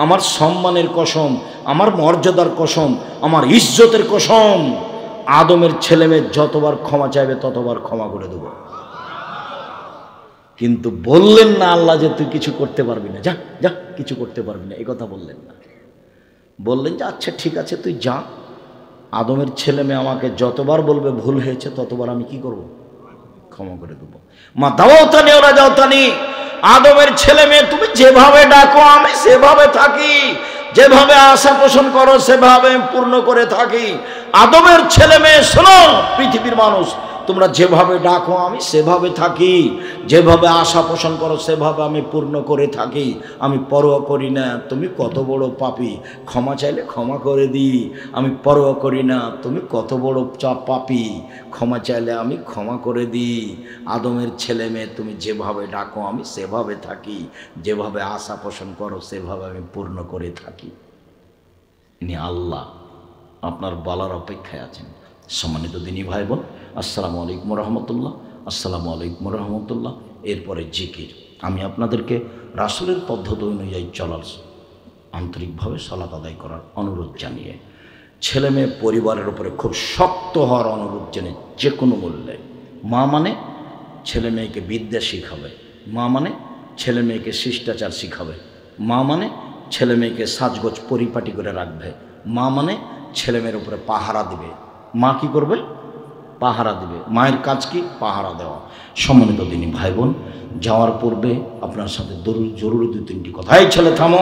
আমার সম্মানের কসম, আমার মর্যাদার কসম, আমার ইজ্জতের কসম, আদমের ছেলে মেয়ে যতবার ক্ষমা চাইবে ততবার ক্ষমা করে দেব। কিন্তু বললেন না আল্লাহ যে তুই কিছু করতে পারবি না, যা যা, কিছু করতে পারবি না, এই কথা বললেন না। বললেন যে আচ্ছা ঠিক আছে তুই যা, আদমের ছেলে মেয়ে আমাকে যতবার বলবে ভুল হয়েছে ততবার আমি কি করব? ক্ষমা করে দেবো। মা দাওতানি ওরা যাওতানি, আদমের ছেলে মেয়ে তুমি যেভাবে ডাকো আমি সেভাবে থাকি, যেভাবে আশা পোষণ করো সেভাবে পূর্ণ করে থাকি। আদমের ছেলে মেয়ে শোনো, পৃথিবীর মানুষ, তোমরা যেভাবে ডাকো আমি সেভাবে থাকি, যেভাবে আশা পোষণ করো সেভাবে আমি পূর্ণ করে থাকি। আমি পরোয়া করি না তুমি কত বড় পাপী, ক্ষমা চাইলে ক্ষমা করে দিই। আমি পরোয়া করি না তুমি কত বড় পাপী, ক্ষমা চাইলে আমি ক্ষমা করে দিই। আদমের ছেলে মেয়ে তুমি যেভাবে ডাকো আমি সেভাবে থাকি, যেভাবে আশা পোষণ করো সেভাবে আমি পূর্ণ করে থাকি। ইনি আল্লাহ আপনার বলার অপেক্ষায় আছেন। সম্মানিত দিনী ভাই বোন, আসসালামু আলাইকুম রহমতুল্লাহ, আসসালামু আলাইকুম রহমতুল্লাহ। এরপরে জিকির। আমি আপনাদেরকে রাসূলের পদ্ধতি অনুযায়ী চলার, আন্তরিকভাবে সালাত আদায় করার অনুরোধ জানিয়ে, ছেলে মেয়ে পরিবারের উপরে খুব শক্ত হওয়ার অনুরোধ জানিয়ে, যে কোনো মূল্যে। মা মানে ছেলে মেয়েকে বিদ্যা শিখাবে, মা মানে ছেলে মেয়েকে শিষ্টাচার শিখাবে, মা মানে ছেলে মেয়েকে সাজগোজ পরিপাটি করে রাখবে, মা মানে ছেলে মেয়ের উপরে পাহারা দিবে। মা কি করবে? পাহারা দিবে। মায়ের কাজ কি? পাহারা দেওয়া। সম্মানিত দিনী ভাই বোন, যাওয়ার পূর্বে আপনার সাথে জরুরি 2-3টি কথা। এই ছেলে থামো।